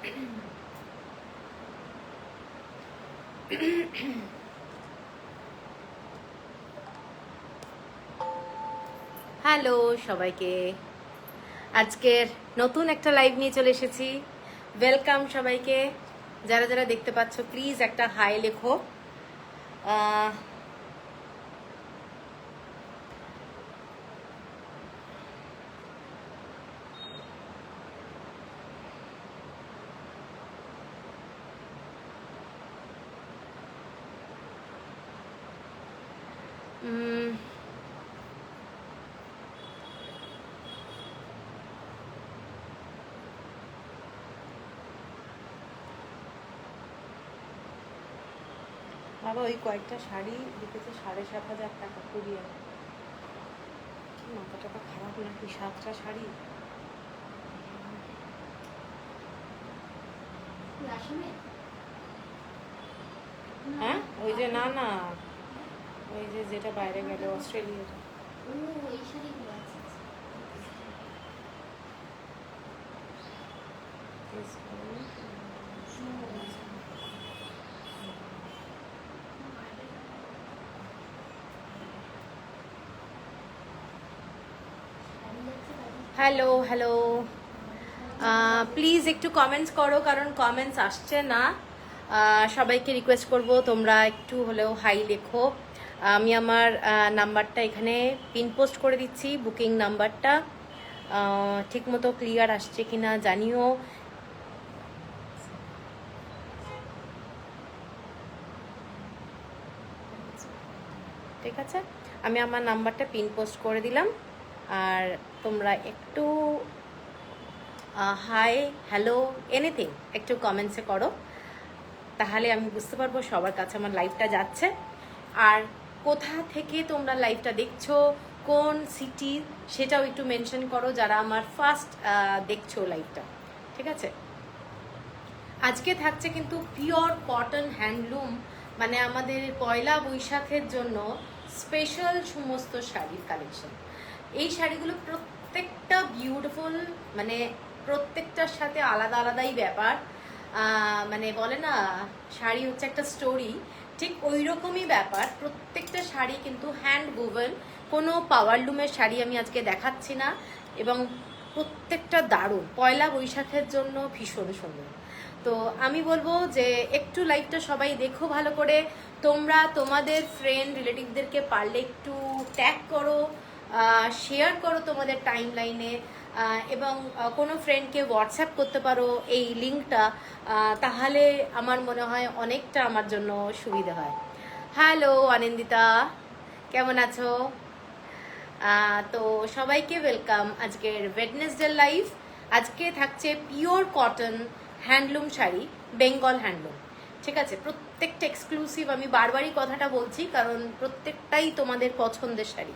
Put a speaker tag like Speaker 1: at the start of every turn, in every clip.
Speaker 1: Hello সবাইকে, আজকের নতুন একটা লাইভ নিয়ে চলে এসেছি। ওয়েলকাম সবাইকে। যারা যারা দেখতে পাচ্ছ প্লিজ একটা হাই লেখো। বাবা ওই কয়েকটা শাড়ি লিখেছে 7,500 টাকা কুরিয়ার। কি মাথা টাকা খারাপ নাকি? 7টা শাড়ি হ্যাঁ, ওই যে না না ওই যে যেটা বাইরে গেল অস্ট্রেলিয়াটা। হ্যালো হ্যালো, প্লিজ একটু কমেন্টস করো, কারণ কমেন্টস আসছে না। সবাইকে রিকোয়েস্ট করব তোমরা একটু হলেও হাই লেখো। আমি আমার নাম্বারটা এখানে পিন পোস্ট করে দিচ্ছি, বুকিং নাম্বারটা। ঠিকমতো ক্লিয়ার আসছে কিনা জানিও। ঠিক আছে, আমি আমার নাম্বারটা পিন পোস্ট করে দিলাম। আর তোমরা একটু হাই হ্যালো এনিথিং একটু কমেন্টসে করো, তাহলে আমি বুঝতে পারবো সবার কাছে আমার লাইভটা যাচ্ছে। আর কোথা থেকে তোমরা লাইভটা দেখছো, কোন সিটি, সেটাও একটু মেনশন করো যারা আমার ফার্স্ট দেখছো লাইভটা। ঠিক আছে, আজকে থাকছে কিন্তু পিওর কটন হ্যান্ডলুম, মানে আমাদের পয়লা বৈশাখের জন্য স্পেশাল সমস্ত শাড়ির কালেকশন। এই শাড়িগুলো প্রত্যেকটা বিউটিফুল, মানে প্রত্যেকটার সাথে আলাদা আলাদাই ব্যাপার। মানে বলে না শাড়ি হচ্ছে একটা স্টোরি, ঠিক ওই রকমই ব্যাপার। প্রত্যেকটা শাড়ি কিন্তু হ্যান্ড ওভেন, কোনো পাওয়ারলুমের শাড়ি আমি আজকে দেখাচ্ছি না। এবং প্রত্যেকটা দারুণ, পয়লা বৈশাখের জন্য ভীষণ সুন্দর। তো আমি বলবো যে একটু লাইভটা সবাই দেখো ভালো করে। তোমরা তোমাদের ফ্রেন্ড রিলেটিভদেরকে পারলে একটু ট্যাগ করো, শেয়ার করো তোমাদের টাইম লাইনে, এবং কোনো ফ্রেন্ডকে হোয়াটসঅ্যাপ করতে পারো এই লিঙ্কটা। তাহলে আমার মনে হয় অনেকটা আমার জন্য সুবিধা হয়। হ্যালো অনিন্দিতা, কেমন আছো? তো সবাইকে ওয়েলকাম আজকের ওয়েডনেসডে লাইভ। আজকে থাকছে pure cotton handloom sari, Bengal handloom. ঠিক আছে, প্রত্যেকটা এক্সক্লুসিভ, আমি বারবারই কথাটা বলছি কারণ প্রত্যেকটাই তোমাদের পছন্দের শাড়ি।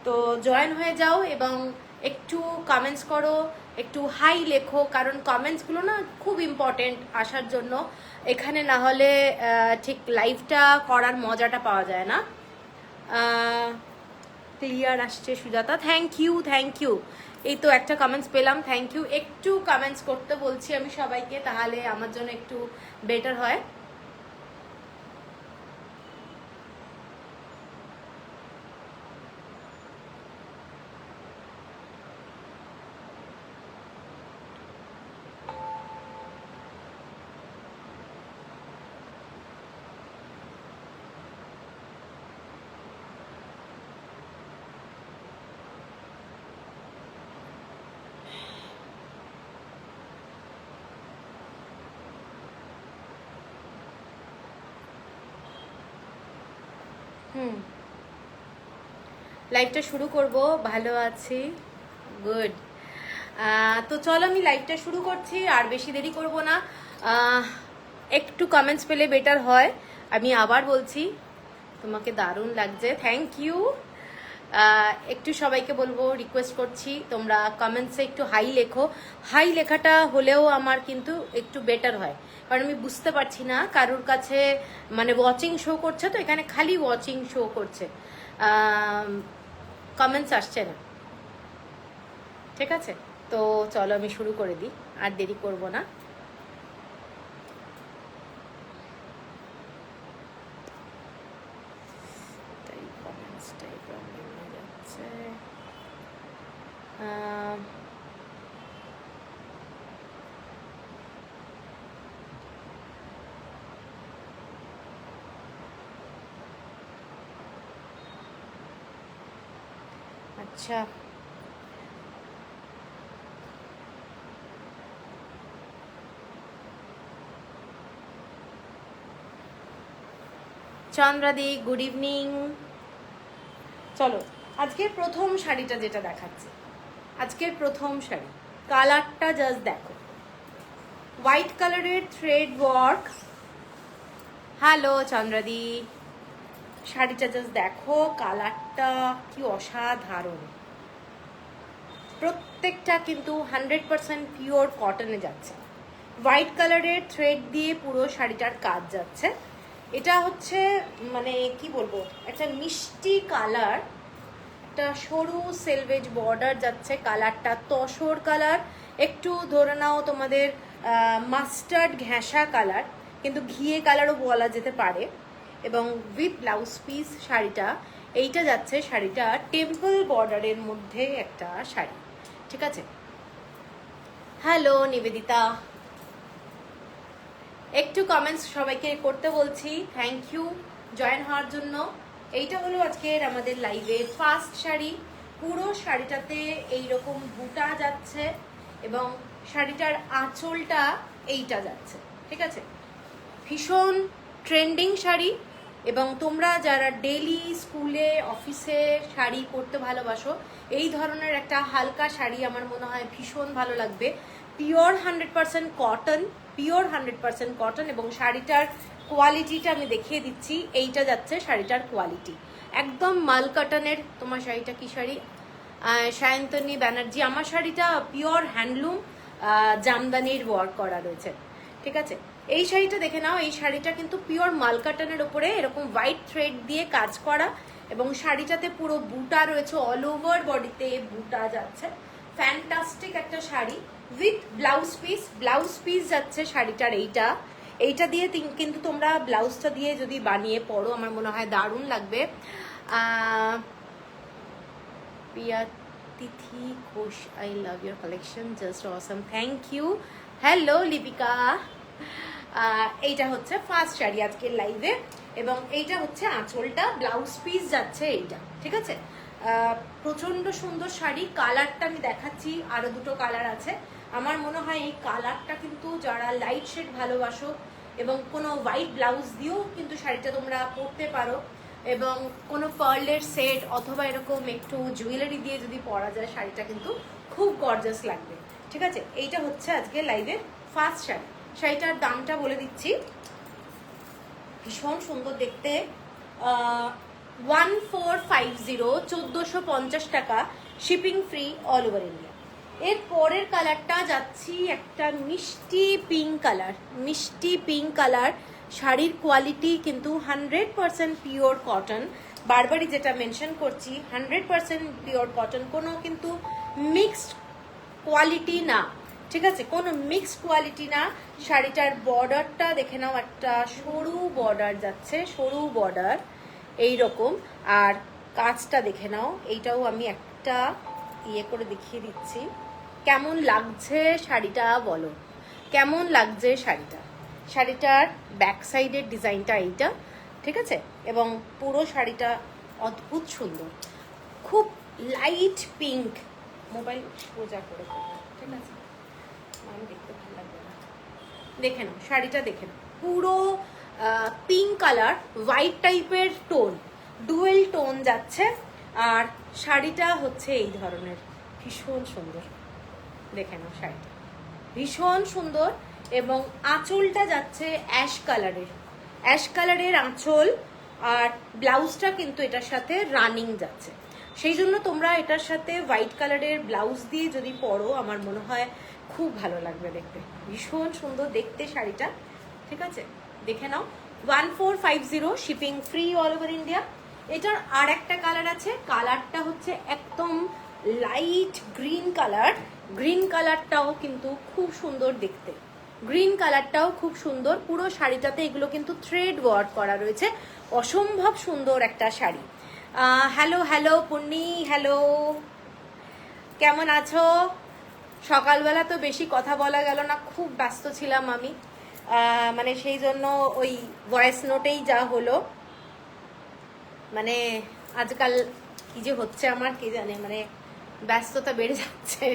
Speaker 1: তো জয়েন হয়ে যাও এবং একটু কমেন্টস করো, একটু হাই লেখো, কারণ কমেন্টসগুলো না খুব ইম্পর্টেন্ট আসার জন্য। এখানে না হলে ঠিক লাইভটা করার মজাটা পাওয়া যায় না। ক্লিয়ার আসছে Sujata, thank you thank you. এই তো একটা কমেন্টস পেলাম, থ্যাংক ইউ। একটু কমেন্টস করতে বলছি আমি সবাইকে, তাহলে আমার জন্য একটু বেটার হয়। লাইভটা শুরু করব, ভালো আছি, গুড। তো চলো আমি লাইভটা শুরু করছি, আর বেশি দেরি করব না। একটু কমেন্টস পেলে বেটার হয়। আমি আবার বলছি, তোমাকে দারুণ লাগছে, থ্যাংক ইউ। একটু সবাইকে বলবো, রিকোয়েস্ট করছি তোমরা কমেন্টসে একটু হাই লেখো। হাই লেখাটা হলেও আমার কিন্তু একটু বেটার হয়, কারণ আমি বুঝতে পারছি না কারোর কাছে, মানে ওয়াচিং শো করছে তো এখানে খালি ওয়াচিং শো করছে, কমেন্টস আসছে না। ঠিক আছে, তো চলো আমি শুরু করে দিই, আর দেরি করব না। আচ্ছা, চন্দ্রাদি গুড ইভিনিং। চলো আজকের প্রথম শাড়িটা যেটা দেখাচ্ছি, আজকের প্রথম শাড়ি, কালারটা জাস্ট দেখো, হোয়াইট কালারের থ্রেড ওয়ার্ক। হ্যালো চন্দ্রাদি, শাড়িটা জাস্ট দেখো, কালারটা কি অসাধারণ। প্রত্যেকটা কিন্তু 100% পিওর কটনে যাচ্ছে, হোয়াইট কালারের থ্রেড দিয়ে পুরো শাড়িটার কাজ যাচ্ছে। এটা হচ্ছে মানে কি বলবো, একটা মিষ্টি কালার, একটা সরু সেলভেজ বর্ডার যাচ্ছে, কালারটা তসর কালার, একটু ধরে নাও তোমাদের মাস্টার্ড ঘেঁষা কালার, কিন্তু ঘিয়ে কালারও বলা যেতে পারে। এবং উইথ ব্লাউজ পিস শাড়িটা, এইটা যাচ্ছে শাড়িটা টেম্পল বর্ডারের মধ্যে একটা শাড়ি, ঠিক আছে। হ্যালো নিবেদিতা, একটু কমেন্টস সবাইকে করতে বলছি, থ্যাংক ইউ জয়েন হওয়ার জন্য। এইটা হলো আজকের আমাদের লাইভের ফার্স্ট শাড়ি। পুরো শাড়িটাতে এইরকম বুটা যাচ্ছে এবং শাড়িটার আঁচলটা এইটা যাচ্ছে, ঠিক আছে। ভীষণ ট্রেন্ডিং শাড়ি, এবং তোমরা যারা ডেলি স্কুলে অফিসে শাড়ি পরতে ভালোবাসো, এই ধরনের একটা হালকা শাড়ি আমার মনে হয় ভীষণ ভালো লাগবে। পিওর 100% কটন, পিওর 100% কটন, এবং শাড়িটার কোয়ালিটিটা আমি দেখিয়ে দিচ্ছি। এইটা যাচ্ছে শাড়িটার কোয়ালিটি, একদম মাল কটনের। তোমার শাড়িটা কি শাড়ি? সায়ন্তনী ব্যানার্জি। আমার শাড়িটা পিওর হ্যান্ডলুম জামদানির ওয়ার্ক করা রয়েছে, ঠিক আছে। এই শাড়িটা দেখে নাও, এই শাড়িটা কিন্তু পিওর মাল কটনের ওপরে এরকম হোয়াইট থ্রেড দিয়ে কাজ করা, এবং শাড়িটাতে পুরো বুটা রয়েছে, অল ওভার বডিতে বুটা যাচ্ছে। ফ্যান্টাস্টিক একটা sari with blouse piece, blouse piece যাচ্ছে শাড়িটার এইটা দিয়ে কিন্তু তোমরা ব্লাউজটা দিয়ে যদি বানিয়ে পরো আমার মনে হয় দারুণ লাগবে। Priya Tithi Ghosh, I love your collection, just awesome, thank you. Hello Lipika. এইটা হচ্ছে ফার্স্ট শাড়ি আজকের লাইভে, এবং এইটা হচ্ছে আঁচলটা, ব্লাউজ পিস যাচ্ছে এইটা, ঠিক আছে। প্রচন্ড সুন্দর শাড়ি। কালারটা আমি দেখাচ্ছি, আরো দুটো কালার আছে। আমার মনে হয় এই কালারটা কিন্তু যারা লাইট শেড ভালোবাসো, এবং কোনো হোয়াইট ব্লাউজ দিয়েও কিন্তু শাড়িটা তোমরা পরতে পারো, এবং কোনো পার্লের সেট অথবা এরকম একটু জুয়েলারি দিয়ে যদি পরা যায় শাড়িটা কিন্তু খুব গর্জাস লাগবে, ঠিক আছে। এইটা হচ্ছে আজকে লাইভের ফার্স্ট শাড়ি। শাড়িটার দামটা বলে দিচ্ছি, ভীষণ সুন্দর দেখতে, 1450, 1450 টাকা, shipping free all over India. এর পরের কালারটা যাচ্ছি একটা মিষ্টি পিঙ্ক কালার, মিষ্টি পিঙ্ক কালার। শাড়ির কোয়ালিটি কিন্তু 100% পিওর কটন, বারবারই যেটা মেনশন করছি, 100% পিওর কটন, কোনো কিন্তু মিক্সড কোয়ালিটি না, ঠিক আছে, কোনো মিক্সড কোয়ালিটি না। শাড়িটার বর্ডারটা দেখে নাও, একটা সরু বর্ডার যাচ্ছে, সরু বর্ডার এইরকম। আর কাজটা দেখে নাও, এইটাও আমি একটা ইয়ে করে দেখিয়ে দিচ্ছি। কেমন লাগছে শাড়িটা বলো, কেমন লাগছে শাড়িটা? শাড়িটার ব্যাক সাইডের ডিজাইনটা এইটা, ঠিক আছে, এবং পুরো শাড়িটা অদ্ভুত সুন্দর, খুব লাইট পিঙ্ক। মোবাইল সোজা করে, ঠিক আছে, আমি দেখতে ভালো লাগবে না। দেখে নাও শাড়িটা, দেখে নাও, পুরো পিঙ্ক কালার, হোয়াইট টাইপের টোন, ডুয়েল টোন যাচ্ছে। আর শাড়িটা হচ্ছে এই ধরনের, ভীষণ সুন্দর, দেখে নাও শাড়িটা ভীষণ সুন্দর। এবং আঁচলটা যাচ্ছে অ্যাশ কালারের, অ্যাশ কালারের আঁচল, আর ব্লাউজটা কিন্তু এটার সাথে রানিং যাচ্ছে। সেই জন্য তোমরা এটার সাথে হোয়াইট কালারের ব্লাউজ দিয়ে যদি পরো আমার মনে হয় খুব ভালো লাগবে দেখতে, ভীষণ সুন্দর দেখতে শাড়িটা, ঠিক আছে, দেখে নাও। 1450, shipping free all over India. এটার আর একটা কালার আছে, কালারটা হচ্ছে একদম লাইট গ্রিন কালার। গ্রিন কালারটাও কিন্তু খুব সুন্দর দেখতে, গ্রিন কালারটাও খুব সুন্দর। পুরো শাড়িটাতে এগুলো কিন্তু থ্রেড ওয়ার্ক করা রয়েছে, অসম্ভব সুন্দর একটা sari. Hello hello Purni, hello, কেমন আছো? সকালবেলা তো বেশি কথা বলা গেল না, খুব ব্যস্ত ছিলাম আমি, মানে সেই জন্য ওই ভয়েস নোটেই যা হলো, মানে আজকাল কি যে হচ্ছে আমার কে জানে, মানে ব্যস্ততা বেড়ে যাচ্ছে।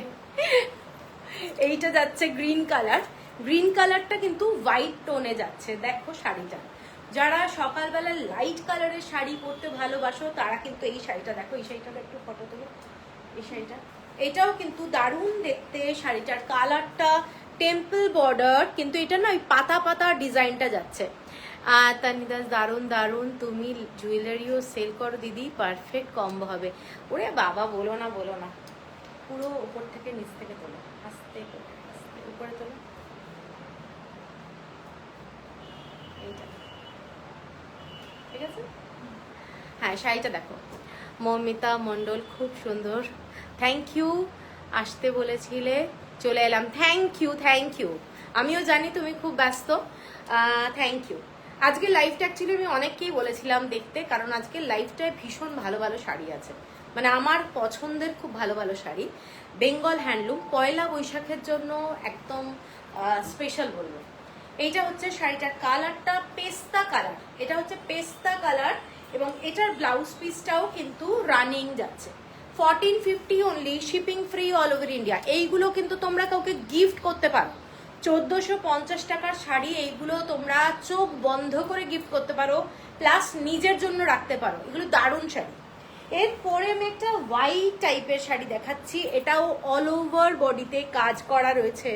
Speaker 1: এইটা যাচ্ছে গ্রিন কালার, গ্রিন কালারটা কিন্তু হোয়াইট টোনে যাচ্ছে। দেখো শাড়িটা, যারা সকালবেলা লাইট কালারের শাড়ি পরতে ভালোবাসো তারা কিন্তু এই শাড়িটা দেখো, এই শাড়িটার একটু ফটো তুলো, এই শাড়িটা এটাও কিন্তু দারুণ দেখতে। শাড়িটার কালারটা টেম্পল বর্ডার, কিন্তু এটা না ওই পাতা পাতা ডিজাইনটা যাচ্ছে। তানিদাস দারুণ দারুণ, তুমি জুয়েলারিও সেল করো দিদি, পারফেক্ট কম্বো হবে। ওরে বাবা বলো না বলো না, পুরো উপর থেকে নিচ থেকে তোলো, আস্তে করে আস্তে উপরে তোলো। এইটা ঠিক আছে। হ্যাঁ শাড়িটা দেখো, মৌমিতা মণ্ডল খুব সুন্দর, থ্যাংক ইউ। আসতে বলেছিলে চলে এলাম, থ্যাংক ইউ থ্যাংক ইউ। আমিও জানি তুমি খুব ব্যস্ত, থ্যাংক ইউ। আজকে লাইভটা অ্যাকচুয়ালি আমি অনেককেই বলেছিলাম দেখতে, কারণ আজকে লাইভটায় ভীষণ ভালো ভালো শাড়ি আছে, মানে আমার পছন্দের খুব ভালো ভালো শাড়ি। বেঙ্গল হ্যান্ডলুম, পয়লা বৈশাখের জন্য একদম স্পেশাল বলবো। এইটা হচ্ছে শাড়িটার কালারটা পেস্তা কালার, এটা হচ্ছে পেস্তা কালার, এবং এটার ব্লাউজ পিসটাও কিন্তু রানিং যাচ্ছে। 1450 only, shipping free all over India. এইগুলো কিন্তু তোমরা কাউকে গিফট করতে পারো। 1450 টাকার শাড়ি এইগুলো তোমরা চোখ বন্ধ করে গিফট করতে পারো, প্লাস নিজের জন্য রাখতে পারো। এগুলো দারুণ শাড়ি। এরপরে আমি একটা হোয়াইট টাইপের শাড়ি দেখাচ্ছি, এটাও অল ওভার বডিতে কাজ করা রয়েছে।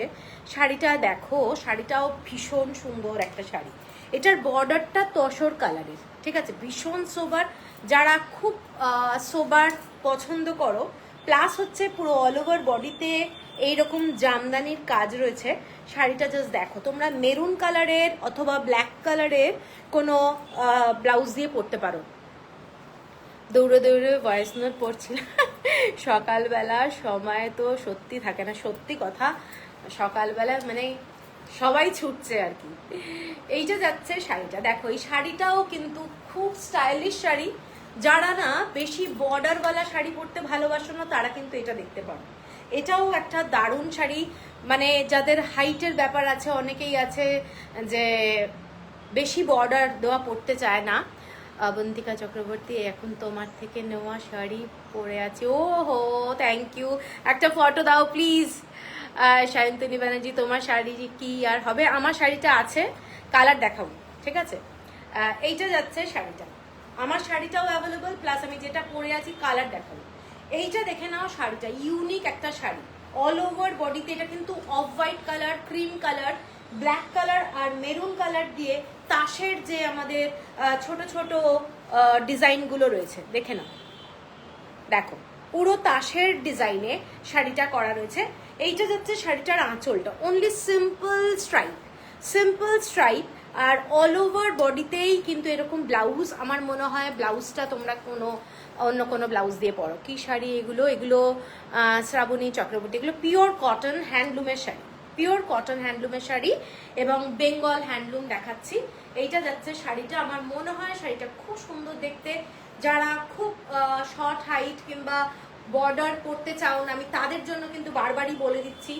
Speaker 1: শাড়িটা দেখো, শাড়িটাও ভীষণ সুন্দর একটা শাড়ি। এটার বর্ডারটা তসর কালারের, ঠিক আছে, ভীষণ সোবার। যারা খুব সোবার পছন্দ করো, প্লাস হচ্ছে পুরো অল ওভার বডিতে এইরকম জামদানির কাজ রয়েছে। শাড়িটা জাস্ট দেখো, তোমরা মেরুন কালারের অথবা ব্ল্যাক কালারের কোনো ব্লাউজ দিয়ে পরতে পারো। দৌড়ে দৌড়ে ভয়েস নোট পড়ছিলাম, সকালবেলা সময় তো সত্যি থাকে না, সত্যি কথা। সকালবেলা মানে সবাই ছুটছে আর কি। এইটা যাচ্ছে শাড়িটা দেখো, এই শাড়িটাও কিন্তু খুব স্টাইলিশ শাড়ি। যারা না বেশি বর্ডারওয়ালা শাড়ি পরতে ভালোবাসো না তারা কিন্তু এটা দেখতে পারো। এটাও একটা দারুণ শাড়ি, মানে যাদের হাইটের ব্যাপার আছে, অনেকেই আছে যে বেশি বর্ডার দেওয়া পরতে চায় না। অবন্তিকা চক্রবর্তী, এখন তোমার থেকে নেওয়া শাড়ি পরে আছে। ও হো থ্যাংক ইউ, একটা ফটো দাও প্লিজ। সায়ন্তনী ব্যানার্জি, তোমার শাড়ি কি আর হবে? আমার শাড়িটা আছে, কালার দেখাবো, ঠিক আছে। এইটা যাচ্ছে শাড়িটা, আমার শাড়িটাও অ্যাভেলেবল, প্লাস আমি যেটা পরে আছি কালার দেখাবো। এইটা দেখে নাও, শাড়িটা ইউনিক একটা শাড়ি, অল ওভার বডিতে। এটা কিন্তু off white colour, cream colour, black colour আর মেরুন কালার দিয়ে তাসের যে আমাদের ছোট ছোট ডিজাইনগুলো রয়েছে, দেখে নাও, দেখো পুরো তাসের ডিজাইনে শাড়িটা করা রয়েছে। এইটা যাচ্ছে শাড়িটার আঁচলটা, only simple stripe, simple stripe, আর অল ওভার বডিতেই কিন্তু এরকম ব্লাউজ। আমার মনে হয় ব্লাউজটা তোমরা অন্য কোনো ব্লাউজ দিয়ে পরো। কি শাড়ি এগুলো? এগুলো শ্রাবণী চক্রবর্তী, এগুলো পিওর কটন হ্যান্ডলুমের শাড়ি, পিওর কটন হ্যান্ডলুমের শাড়ি, এবং বেঙ্গল হ্যান্ডলুম দেখাচ্ছি। এইটা যাচ্ছে শাড়িটা, আমার মনে হয় শাড়িটা খুব সুন্দর দেখতে। যারা খুব শর্ট হাইট কিংবা বর্ডার করতে চাও না, আমি তাদের জন্য কিন্তু বারবারই বলে দিচ্ছি,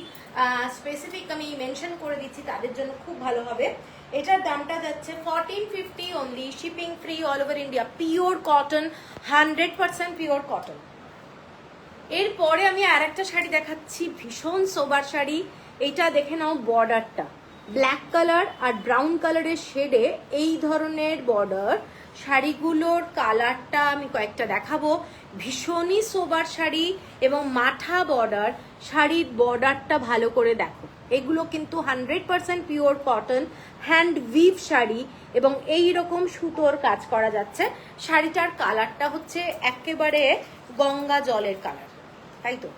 Speaker 1: স্পেসিফিক আমি মেনশন করে দিচ্ছি, তাদের জন্য খুব ভালো হবে। এটার দামটা যাচ্ছে 1450 only, shipping free all over India, pure cotton, 100% pure cotton. এরপরে আমি আর একটা শাড়ি দেখাচ্ছি, ভীষণ সোবার শাড়ি। এইটা দেখে নাও, বর্ডারটা ব্ল্যাক কালার আর ব্রাউন কালারের শেডে এই ধরনের বর্ডার। শাড়িগুলোর কালারটা আমি কয়েকটা দেখাবো, ভীষণই সোবার শাড়ি এবং মাঠা বর্ডার। শাড়ির বর্ডারটা ভালো করে দেখো, এগুলো কিন্তু 100% pure cotton hand we've sari, এবং এই রকম সুতোর কাজ করা যাচ্ছে। শাড়িটার কালারটা হচ্ছে একেবারে গঙ্গা জলের কালার, তাই তো?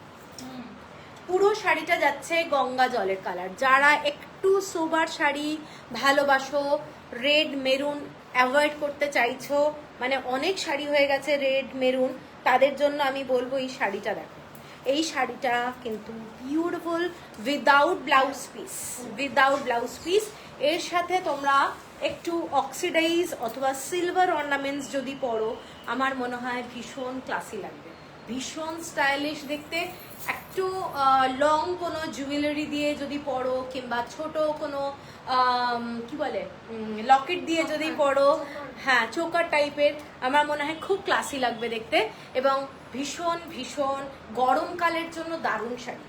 Speaker 1: পুরো শাড়িটা যাচ্ছে গঙ্গা জলের কালার। যারা একটু সোবার শাড়ি ভালোবাসো, রেড মেরুন অ্যাভয়েড করতে চাইছো, মানে অনেক শাড়ি হয়ে গেছে রেড মেরুন, তাদের জন্য আমি বলবো এই শাড়িটা দেখো। এই শাড়িটা কিন্তু beautiful, without blouse piece, without blouse piece. এর সাথে তোমরা একটু অক্সিডাইজ অথবা সিলভার অর্নামেন্টস যদি পরো, আমার মনে হয় ভীষণ ক্লাসি লাগবে, ভীষণ স্টাইলিশ দেখতে। একটু লং কোনো জুয়েলারি দিয়ে যদি পরো, কিংবা ছোট কোনো কি বলে লকেট দিয়ে যদি পরো, হ্যাঁ চোকার টাইপের, আমার মনে হয় খুব ক্লাসি লাগবে দেখতে। এবং ভীষণ ভীষণ গরমকালের জন্য দারুণ শাড়ি।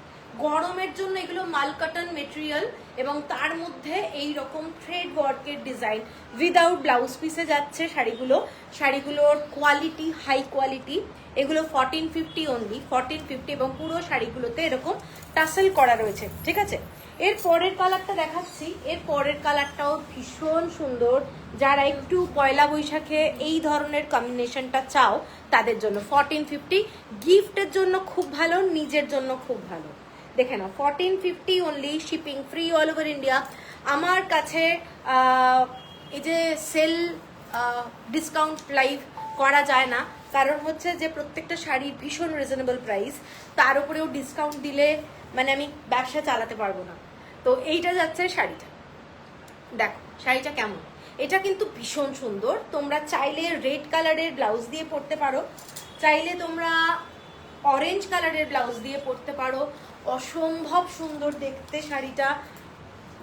Speaker 1: গরমের জন্য এগুলো মালকাটন মেটেরিয়াল, এবং তার মধ্যে এই রকম থ্রেড ওয়ার্কের ডিজাইন উইদাউট ব্লাউজ পিসে যাচ্ছে শাড়িগুলো। শাড়িগুলোর কোয়ালিটি হাই কোয়ালিটি। এগুলো 1450 অনলি, 1450, এবং পুরো শাড়িগুলোতে এরকম টাসেল করা রয়েছে, ঠিক আছে। এর পরের কালারটা দেখাচ্ছি। এর পরের কালারটাও ভীষণ সুন্দর। যারা একটু পয়লা বৈশাখে এই ধরনের কম্বিনেশনটা চাও তাদের জন্য 1450। গিফটের জন্য খুব ভালো, নিজের জন্য খুব ভালো। দেখে নাও 1450 only, shipping free all over India. আমার কাছে এই যে সেল ডিসকাউন্ট লাইভ করা যায় না, কারণ হচ্ছে যে প্রত্যেকটা শাড়ির ভীষণ রিজনেবল প্রাইস, তার উপরেও ডিসকাউন্ট দিলে মানে আমি ব্যবসা চালাতে পারবো না। তো এইটা যাচ্ছে শাড়িটা, দেখো শাড়িটা কেমন। এটা কিন্তু ভীষণ সুন্দর। তোমরা চাইলে রেড কালারের ব্লাউজ দিয়ে পরতে পারো, চাইলে তোমরা অরেঞ্জ কালারের ব্লাউজ দিয়ে পরতে পারো। অসম্ভব সুন্দর দেখতে শাড়িটা,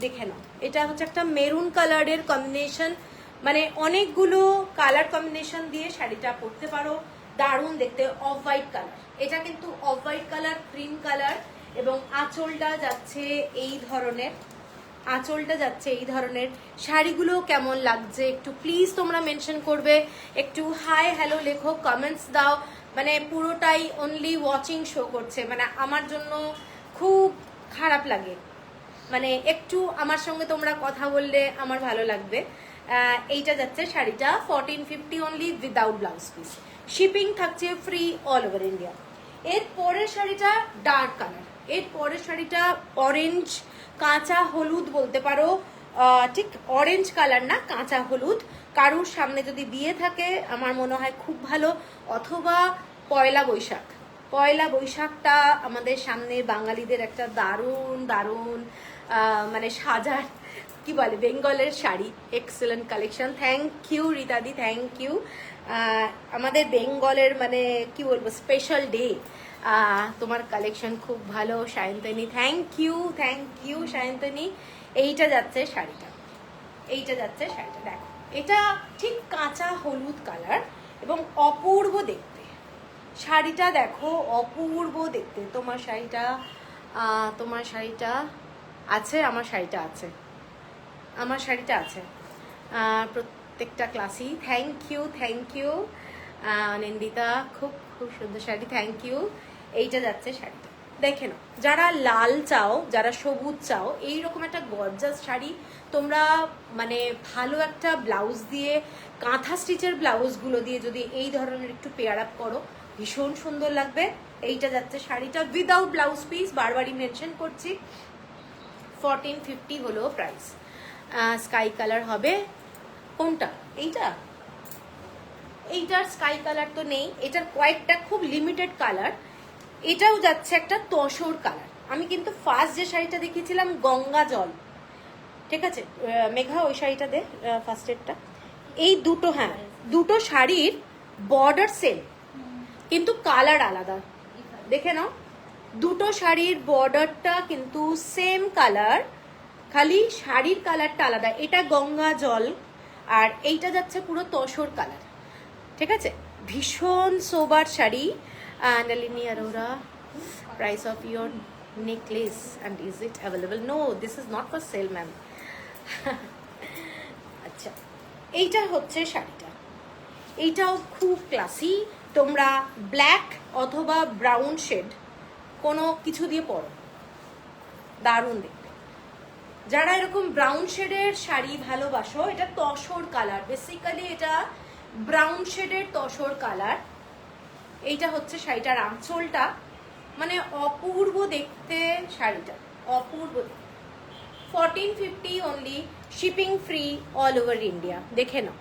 Speaker 1: দেখে নাও। এটা হচ্ছে একটা মেরুন কালারের কম্বিনেশন, মানে অনেকগুলো কালার কম্বিনেশন দিয়ে শাড়িটা পরতে পারো, দারুণ দেখতে। অফ হোয়াইট কালার, এটা কিন্তু off white colour, cream colour, এবং আঁচলটা যাচ্ছে এই ধরনের। আঁচলটা যাচ্ছে এই ধরনের। শাড়িগুলো কেমন লাগছে একটু প্লিজ তোমরা মেনশন করবে, একটু হাই হ্যালো লেখো, কমেন্টস দাও। মানে পুরোটাই অনলি ওয়াচিং শো করছে, মানে আমার জন্য খুব খারাপ লাগে। মানে একটু আমার সঙ্গে তোমরা কথা বললে আমার ভালো লাগবে। এইটা যাচ্ছে শাড়িটা 1450 only without blouse piece, shipping থাকছে ফ্রি অল ওভার ইন্ডিয়া। এর পরের শাড়িটা ডার্ক কালার। এর পরের শাড়িটা অরেঞ্জ কাঁচা হলুদ বলতে পারো, ঠিক অরেঞ্জ কালার না, কাঁচা হলুদ। কারুর সামনে যদি বিয়ে থাকে আমার মনে হয় খুব ভালো, অথবা পয়লা বৈশাখ। পয়লা বৈশাখটা আমাদের সামনে বাঙালিদের একটা দারুণ দারুণ মানে সাজার কি বলে বেঙ্গলের শাড়ি, এক্সেলেন্ট কালেকশন। থ্যাংক ইউ রীতাদি, থ্যাংক ইউ। আমাদের বেঙ্গলের মানে কি বলবো স্পেশাল ডে। তোমার কালেকশন খুব ভালো সায়ন্তনী, থ্যাংক ইউ সায়ন্তনী। এইটা যাচ্ছে শাড়িটা, এইটা যাচ্ছে শাড়িটা, দেখো এটা ঠিক কাঁচা হলুদ কালার এবং অপূর্ব দেখতে। শাড়িটা দেখো অপূর্ব দেখতে। তোমার শাড়িটা আছে, আমার শাড়িটা আছে, আমার শাড়িটা আছে। প্রত্যেকটা ক্লাসই থ্যাংক ইউ নন্দিতা, খুব খুব সুন্দর শাড়ি, থ্যাংক ইউ। এইটা যাচ্ছে শাড়িটা, দেখে নাও। যারা লাল চাও, যারা সবুজ চাও, এইরকম একটা গর্জাস শাড়ি তোমরা মানে ভালো একটা ব্লাউজ দিয়ে, কাঁথা স্টিচের ব্লাউজগুলো দিয়ে যদি এই ধরনের একটু পেয়ার আপ করো, ভীষণ সুন্দর লাগবে। এইটা যাচ্ছে শাড়িটা উইদাউট ব্লাউজ পিস, বারবারই মেনশন করছি। 1450 হলো প্রাইস। স্কাই কালার হবে কোনটা? এইটার স্কাই কালার তো নেই, এটার কয়েকটা খুব লিমিটেড কালার। এটাও যাচ্ছে একটা তসর কালার। আমি কিন্তু ফার্স্ট যে শাড়িটা দেখিয়েছিলাম গঙ্গা জল, ঠিক আছে মেঘা, ওই শাড়িটা দে ফার্স্টেরটা। এই দুটো, হ্যাঁ দুটো শাড়ির বর্ডার সেম কিন্তু কালার আলাদা, দেখে নাও। দুটো শাড়ির বর্ডারটা কিন্তু সেম কালার, খালি শাড়ির কালারটা আলাদা। এটা গঙ্গা জল আর এইটা যাচ্ছে পুরো তসর কালার, ঠিক আছে। ভীষণ সোবার শাড়ি। Nalini Arora, price of your necklace and is it available? No, this is not for sale ma'am. আচ্ছা, এইটা হচ্ছে শাড়িটা, এইটাও খুব ক্লাসি। তোমরা ব্ল্যাক অথবা ব্রাউন শেড কোনো কিছু দিয়ে পরো, দারুণ দেখতে। যারা এরকম ব্রাউন শেডের শাড়ি ভালোবাসো, এটা তসর কালার, বেসিক্যালি এটা ব্রাউন শেডের তসর কালার। এইটা হচ্ছে শাড়িটার আঁচলটা, মানে অপূর্ব দেখতে শাড়িটা, অপূর্ব দেখতে। 1450 only, shipping free all over India. দেখে নাও।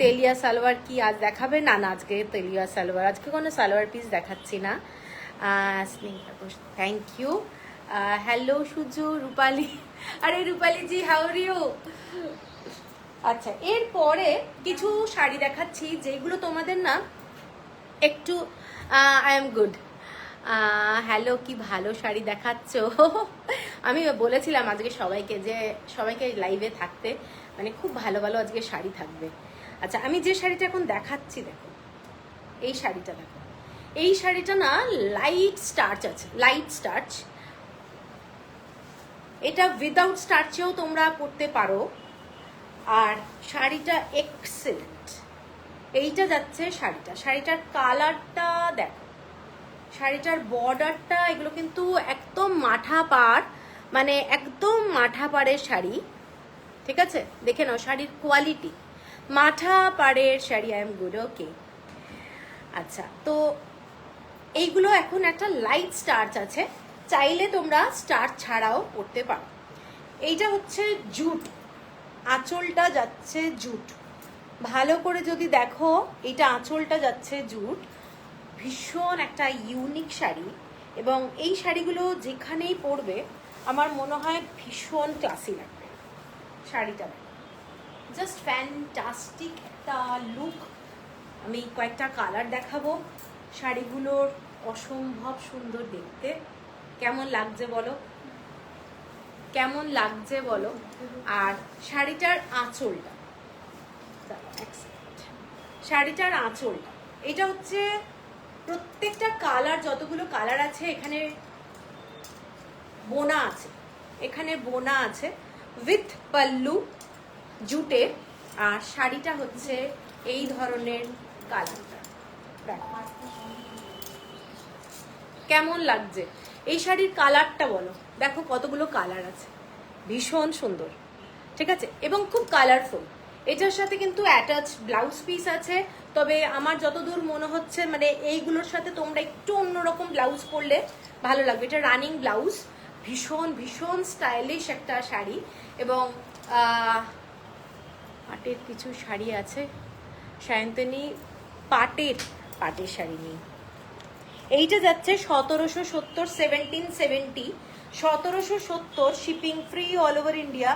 Speaker 1: তেলিয়া সালোয়ার কি আজ দেখাবে? না না, আজকে তেলিয়া সালোয়ার, আজকে কোনো সালোয়ার পিস দেখাচ্ছি না। Thank you. Hello Suju, Rupali, আরে রূপালি জি, হাউ আর ইউ? আচ্ছা, এরপরে কিছু শাড়ি দেখাচ্ছি যেগুলো তোমাদের না একটু আই এম গুড। হ্যালো, কি ভালো শাড়ি দেখাচ্ছ। আমি বলেছিলাম আজকে সবাইকে যে সবাইকে লাইভে থাকতে, মানে খুব ভালো ভালো আজকে শাড়ি থাকবে। আচ্ছা, আমি যে শাড়িটা এখন দেখাচ্ছি, দেখো এই শাড়িটা, দেখো এই শাড়িটা না লাইট স্টার্চ আছে, লাইট স্টার্চ। এটা উইদাউট স্টার্চেও তোমরা পরতে পারো। আর শাড়িটা এক্সেলেন্ট। এইটা যাচ্ছে শাড়িটার কালারটা দেখো, শাড়িটার বর্ডারটা, এগুলো কিন্তু একদম মাঠা পাড়, মানে একদম মাঠা পাড়ের শাড়ি, ঠিক আছে? দেখে নাও শাড়ির কোয়ালিটি, মাঠা পাড়ের শাড়ি। আই এম গুড, ওকে। আচ্ছা, তো এইগুলো এখন একটা লাইট স্টার্চ আছে, চাইলে তোমরা স্টার্চ ছাড়াও পরতে পারো। এইটা হচ্ছে জুট, আঁচলটা যাচ্ছে জুট। ভালো করে যদি দেখো, এটা আঁচলটা যাচ্ছে জুট। ভীষণ একটা ইউনিক শাড়ি, এবং এই শাড়িগুলো যেখানেই পরবে আমার মনে হয় ভীষণ ক্লাসি লাগবে। শাড়িটা জাস্ট ফ্যান্টাস্টিক একটা লুক। আমি কয়েকটা কালার দেখাবো। শাড়িগুলোর অসম্ভব সুন্দর দেখতে। কেমন লাগছে বলো, কেমন লাগছে বলো। আর শাড়িটার আঁচলটা, শাড়িটার আঁচলটা, এটা হচ্ছে প্রত্যেকটা কালার, যতগুলো কালার আছে এখানে বোনা আছে, এখানে বোনা আছে উইথ পাল্লু জুটের। আর শাড়িটা হচ্ছে এই ধরনের কালারটা। কেমন লাগছে এই শাড়ির কালারটা বলো। দেখো কতগুলো কালার আছে, ভীষণ সুন্দর, ঠিক আছে, এবং খুব কালারফুল। এটার সাথে কিন্তু অ্যাটাচ ব্লাউজ পিস আছে, তবে আমার যতদূর মনে হচ্ছে মানে এইগুলোর সাথে তোমরা একটু অন্যরকম ব্লাউজ পরলে ভালো লাগবে। এটা রানিং ব্লাউজ, ভীষণ ভীষণ স্টাইলিশ একটা শাড়ি। এবং পাটের কিছু শাড়ি আছে, সায়ন্তনী পাটের শাড়ি নেই। এইটা যাচ্ছে 1770, 1770, 1770, shipping free all over India.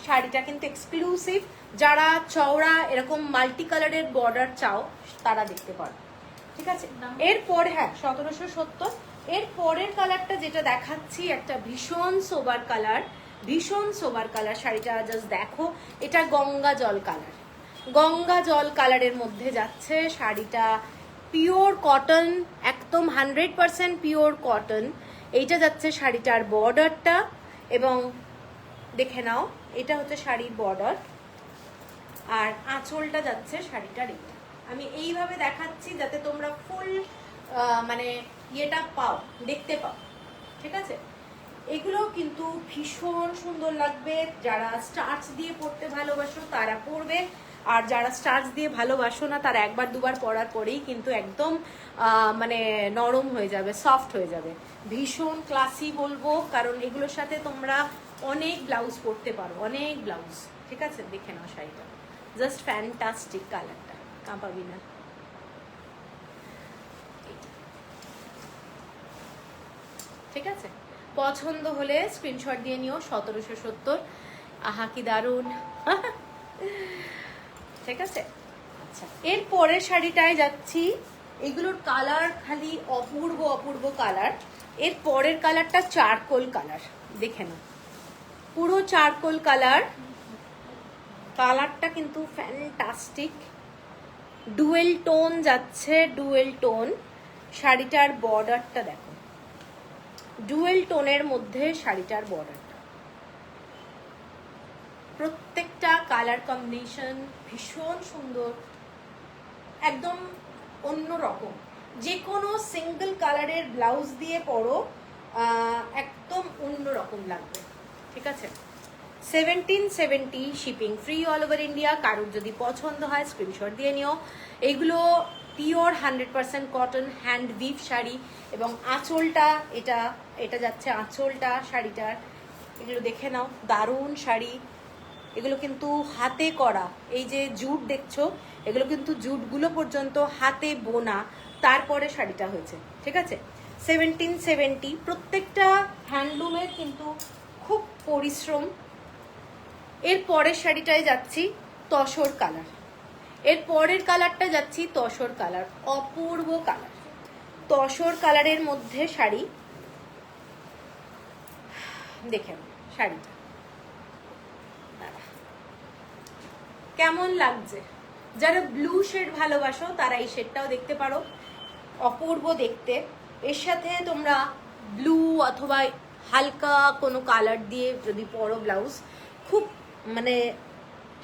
Speaker 1: শাড়িটা কিন্তু এক্সক্লুসিভ। যারা চওড়া এরকম মাল্টি কালারের বর্ডার চাও তারা দেখতে পারো, ঠিক আছে? এরপর হ্যাঁ 1770। এর পরের কালারটা যেটা দেখাচ্ছি একটা ভীষণ সোবার কালার, ভীষণ সোবার কালার। শাড়িটা জাস্ট দেখো, এটা গঙ্গা জল কালার, গঙ্গা জল কালারের মধ্যে যাচ্ছে শাড়িটা। পিওর কটন, একদম 100% পিওর কটন। এইটা যাচ্ছে শাড়িটার বর্ডারটা, এবং দেখে নাও এটা হচ্ছে শাড়ির বর্ডার। আর আঁচলটা যাচ্ছে শাড়িটার এটা। আমি এইভাবে দেখাচ্ছি যাতে তোমরা ফুল মানে ইয়েটা পাও, দেখতে পাও, ঠিক আছে? এগুলো কিন্তু ভীষণ সুন্দর লাগবে। যারা স্টার্চ দিয়ে পরতে ভালোবাসো তারা পরবে, আর যারা স্টার্চ দিয়ে ভালোবাসো না তারা একবার দুবার পরার পরেই কিন্তু একদম মানে নরম হয়ে যাবে, সফট হয়ে যাবে। ভীষণ ক্লাসি বলবো, কারণ এগুলোর সাথে তোমরা অনেক ব্লাউজ পরতে পারো, অনেক ব্লাউজ, ঠিক আছে? দেখে নাও শাড়িটা, জাস্ট ফ্যান্টাস্টিক কালারটা, কাঁপাবি না। ঠিক আছে, পছন্দ হলে স্ক্রিনশট দিয়ে নিও। 1770, আহা কি দারুণ। ঠিক আছে, আচ্ছা এর পরের শাড়িটায় যাচ্ছি। এগুলোর কালার খালি অপূর্ব অপূর্ব কালার। এর পরের কালারটা চারকোল কালার, দেখে নাও পুরো চারকোল কালার। কালারটা কিন্তু ফ্যান্টাস্টিক, ডুয়েল টোন যাচ্ছে, ডুয়েল টোন। শাড়িটার বর্ডারটা দেখো, ডুয়েল টোনের মধ্যে শাড়িটার বর্ডারটা। প্রত্যেকটা কালার কম্বিনেশন ভীষণ সুন্দর, একদম অন্যরকম। যে কোনো সিঙ্গেল কালারের ব্লাউজ দিয়ে পরো একদম অন্যরকম লাগবে, ঠিক আছে? 1770, shipping free all over India. কারোর যদি পছন্দ হয় স্ক্রিনশট দিয়ে নিও। এইগুলো pure 100% cotton hand we've sari, এবং আঁচলটা এটা যাচ্ছে আঁচলটা শাড়িটার। এগুলো দেখে নাও, দারুণ শাড়ি। এগুলো কিন্তু হাতে করা, এই যে জুট দেখছো, এগুলো কিন্তু জুটগুলো পর্যন্ত হাতে বোনা, তারপরে শাড়িটা হয়েছে, ঠিক আছে? 1770, প্রত্যেকটা হ্যান্ডলুমের কিন্তু খুব পরিশ্রম। এর পরের শাড়িটায় যাচ্ছি তসর কালার। এর পরের কালারটা যাচ্ছি তসর কালার, অপূর্ব কালার। তসর কালারের মধ্যে শাড়ি, দেখেন শাড়িটা কেমন লাগছে। যারা ব্লু শেড ভালোবাসো তারা এই শেডটাও দেখতে পারো, অপূর্ব দেখতে। এর সাথে তোমরা ব্লু অথবা হালকা কোনো কালার দিয়ে যদি পরো ব্লাউজ, খুব মানে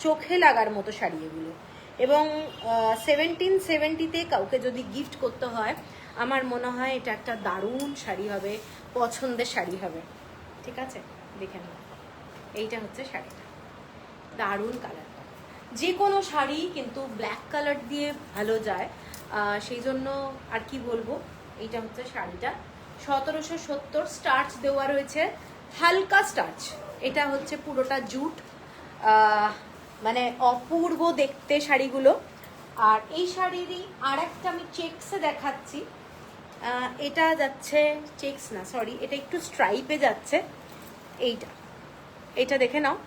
Speaker 1: চোখে লাগার মতো শাড়ি এগুলো। এবং 1770-তে কাউকে যদি গিফট করতে হয়, আমার মনে হয় এটা একটা দারুণ শাড়ি হবে, পছন্দের শাড়ি হবে। ঠিক আছে, দেখে নাও, এইটা হচ্ছে শাড়িটা, দারুণ কালার। যে কোনো শাড়ি কিন্তু ব্ল্যাক কালার দিয়ে ভালো যায়, সেই জন্য আর কি বলবো। এইটা হচ্ছে শাড়িটা, 1770, স্টার্চ দেওয়া রয়েছে, হালকা স্টার্চ। এটা হচ্ছে পুরোটা জুট, মানে অপূর্ব দেখতে শাড়িগুলো। আর এই শাড়িরই আর একটা আমি চেক্সে দেখাচ্ছি, এটা যাচ্ছে চেক্স না, সরি, এটা একটু স্ট্রাইপে যাচ্ছে। এইটা দেখে নাও,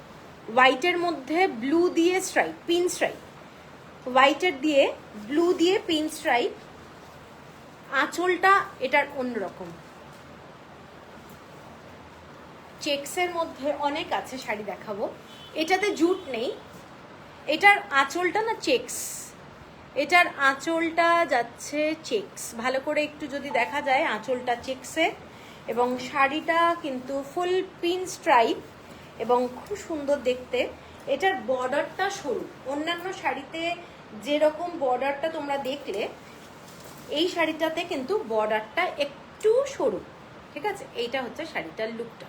Speaker 1: হোয়াইটের মধ্যে ব্লু দিয়ে স্ট্রাইপ, পিন স্ট্রাইপ, হোয়াইটের দিয়ে ব্লু দিয়ে পিন স্ট্রাইপ। আঁচলটা এটার অন্যরকম। চেক্সের মধ্যে অনেক আছে শাড়ি, দেখাবো। এটাতে জুট নেই, এটার আঁচলটা না চেক্স, এটার আঁচলটা যাচ্ছে চেক্স। ভালো করে একটু যদি দেখা যায়, আঁচলটা চেক্সে, এবং শাড়িটা কিন্তু ফুল পিন স্ট্রাইপ এবং খুব সুন্দর দেখতে। এটার বর্ডারটা সরু, অন্যান্য শাড়িতে যেরকম বর্ডারটা তোমরা দেখলে, এই শাড়িটাতে কিন্তু বর্ডারটা একটু সরু। ঠিক আছে, এইটা হচ্ছে শাড়িটার লুকটা,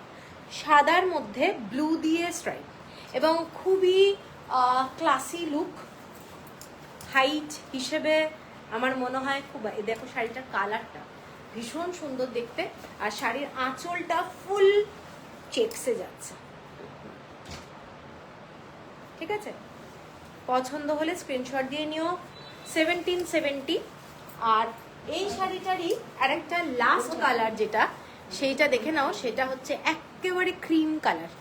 Speaker 1: সাদার মধ্যে ব্লু দিয়ে স্ট্রাইপ, এবং খুবই ক্লাসি লুক। হাইট হিসেবে আমার মনে হয় খুব, দেখো শাড়িটার কালারটা ভীষণ সুন্দর দেখতে। আর শাড়ির আঁচলটা ফুল চেক্সে যাচ্ছে। ঠিক আছে, পছন্দ হলে স্ক্রিনশট দিয়ে নিও। 1770। আর এই শাড়িটারই আরেকটা লাস্ট কালার যেটা, সেইটা দেখে নাও, সেটা হচ্ছে একেবারে ক্রিম কালার।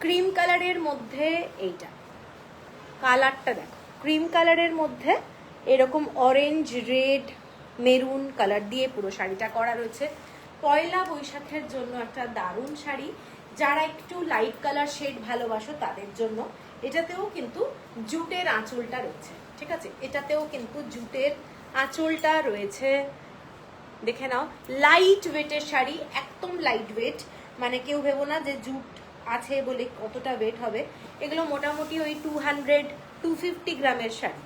Speaker 1: ক্রিম কালারের মধ্যে এইটা কালারটা দেখো, ক্রিম কালারের মধ্যে এরকম অরেঞ্জ, রেড, মেরুন কালার দিয়ে পুরো শাড়িটা করা রয়েছে। পয়লা বৈশাখের জন্য একটা দারুণ শাড়ি, যারা একটু লাইট কালার শেড ভালোবাসো তাদের জন্য। এটাতেও কিন্তু জুটের আঁচলটা রয়েছে। ঠিক আছে, এটাতেও কিন্তু জুটের আঁচলটা রয়েছে, দেখে নাও। লাইট ওয়েটের শাড়ি, একদম লাইট ওয়েট, মানে কেউ ভেবো না যে জুট আছে বলে কতটা ওয়েট হবে। এগুলো মোটামুটি ওই 200-250 গ্রামের শাড়ি।